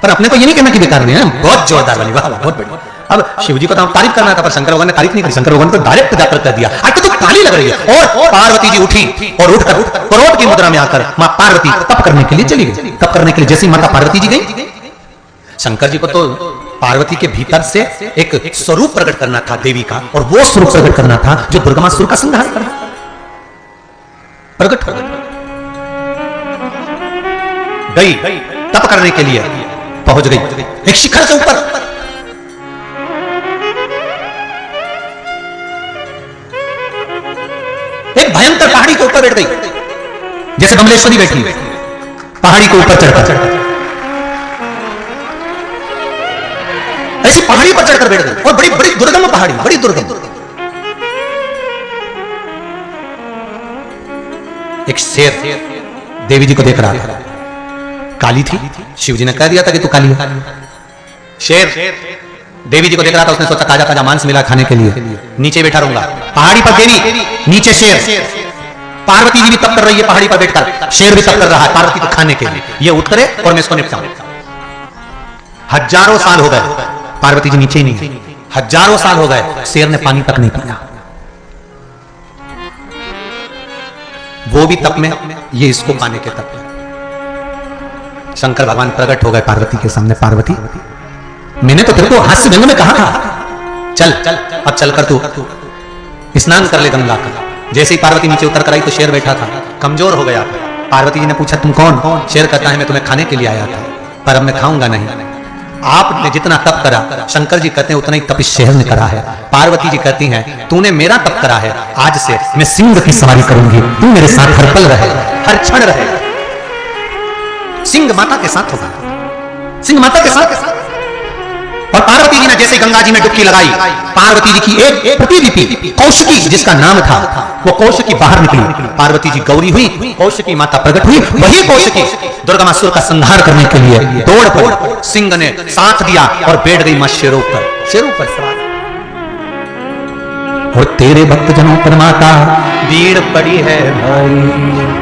पर अपने को ये नहीं कहना कि बेकार नहीं है, बहुत जोरदार बनी, वाह बहुत बढ़िया। अब शिव जी को तो तारीफ करना था, पर शंकर भगवान ने तारीफ नहीं करी, शंकर भगवान ने तो डायरेक्ट जाकर कह दिया, आज तो काली लग रही है। और पार्वती जी उठी और उठकर क्रोध की मुद्रा में आकर मां पार्वती तप करने के लिए चली गई। तप करने के लिए जैसी माता पार्वती जी गई, शंकर जी को तो पार्वती के भीतर से एक स्वरूप प्रकट करना था देवी का, और वो स्वरूप प्रकट करना था जो दुर्गमासुर का संहार करना। प्रकट हो गई, तप करने के लिए पहुंच गई एक शिखर के ऊपर। एक भयंकर पहाड़ी के ऊपर बैठ गई, जैसे कमलेश्वरी बैठी पहाड़ी के ऊपर चढ़कर, ऐसी पहाड़ी पर चढ़कर बैठ गई, और बड़ी बड़ी दुर्गम पहाड़ी, बड़ी दुर्गम। एक शेर देवी जी को देख रहा था, काली थी, शिव जी ने कह दिया था कि तू काली है। शेर देवी जी को देख रहा था, उसने सोचा ताजा ताजा मांस मिला खाने के लिए, नीचे बैठा रहूंगा। पहाड़ी पर देवी, नीचे शेर, पार्वती जी भी तप कर रही है पहाड़ी पर बैठकर, शेर भी तप कर रहा है पार्वती को खाने के लिए, ये उतरे और मैं इसको निपटाऊं। हजारों साल हो गए, पार्वती जी नीचे ही नहीं है, हजारों साल हो गए, शेर ने पानी तक नहीं पिया, वो भी तप में, ये इसको पाने के तप में। शंकर भगवान प्रकट हो गए पार्वती के सामने, पार्वती मैंने तो तेरे को हास्य व्यंग में कहा था, चल अब चलकर तू स्नान कर ले गंगा का। जैसे ही पार्वती नीचे उतर कर आई तो शेर बैठा था, कमजोर हो गया। पार्वती जी ने पूछा तुम कौन? शेर कहता है मैं तुम्हें खाने के लिए आया था, पर अब मैं खाऊंगा नहीं। आपने जितना तप करा, शंकर जी कहते हैं उतना ही तप इस शेर ने करा है। पार्वती जी कहती हैं तूने मेरा तप करा है, आज से मैं सिंह की सवारी करूंगी, तू मेरे साथ हर पल रहे, हर क्षण रहे। सिंह माता के साथ होगा, सिंह माता के साथ। और पार्वती जी ने जैसे गंगा जी में डुबकी लगाई, पार्वती जी की एक प्रतिलिपि कौशिकी जिसका नाम था, वो कौशिकी बाहर निकली। पार्वती जी गौरी हुई, कौशिकी माता प्रकट हुई। वही कौशिकी दुर्गमासुर का संहार करने के लिए दौड़ पड़ी। सिंह ने साथ दिया और बैठ गई मां शेरों पर। शेरों पर सवार। और तेरे भक्त जनों पर माता भीड़ पड़ी है भारी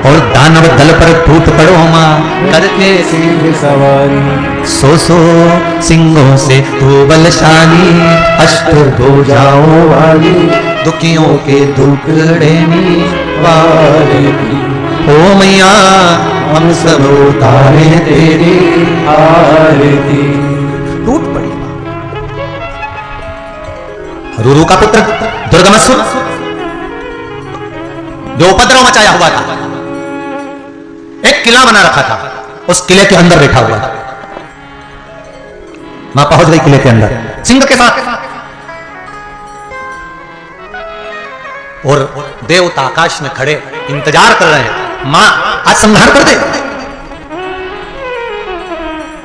और दानव दल पर टूट पड़ो मां करके सिंह सवारी सो सिंहों से तू बलशाली अष्टभुजाओं वाली दुखियों के टुकड़े वाली ओ मैया हम सब उतारे तेरी आरती टूट पड़ी। रुरु का पुत्र दुर्गमसुर जो उपद्रव मचाया हुआ था, एक किला बना रखा था, उस किले के अंदर बैठा हुआ था। मां पहुंच गई किले के अंदर सिंह के साथ, और देवता आकाश में खड़े इंतजार कर रहे हैं, मां आज संहार कर दे,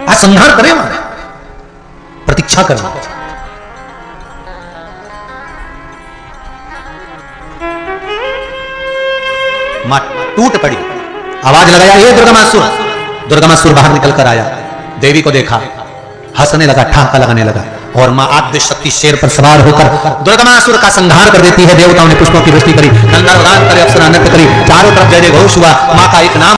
आज संहार करे, मां प्रतीक्षा कर। मां टूट पड़ी, आवाज लगाया, ये दुर्गमासुर। दुर्गमासुर बाहर निकल कर आया, देवी को देखा, हंसने लगा, ठहाका लगाने लगा, और मां आद्य शक्ति शेर पर सवार होकर दुर्गमासुर का संहार कर देती है। देवताओं ने पुष्पों की वृष्टि करी, गंधर्वगान करे, अप्सरा नृत्य करी, चारों तरफ जय जय घोष हुआ। मां का एक नाम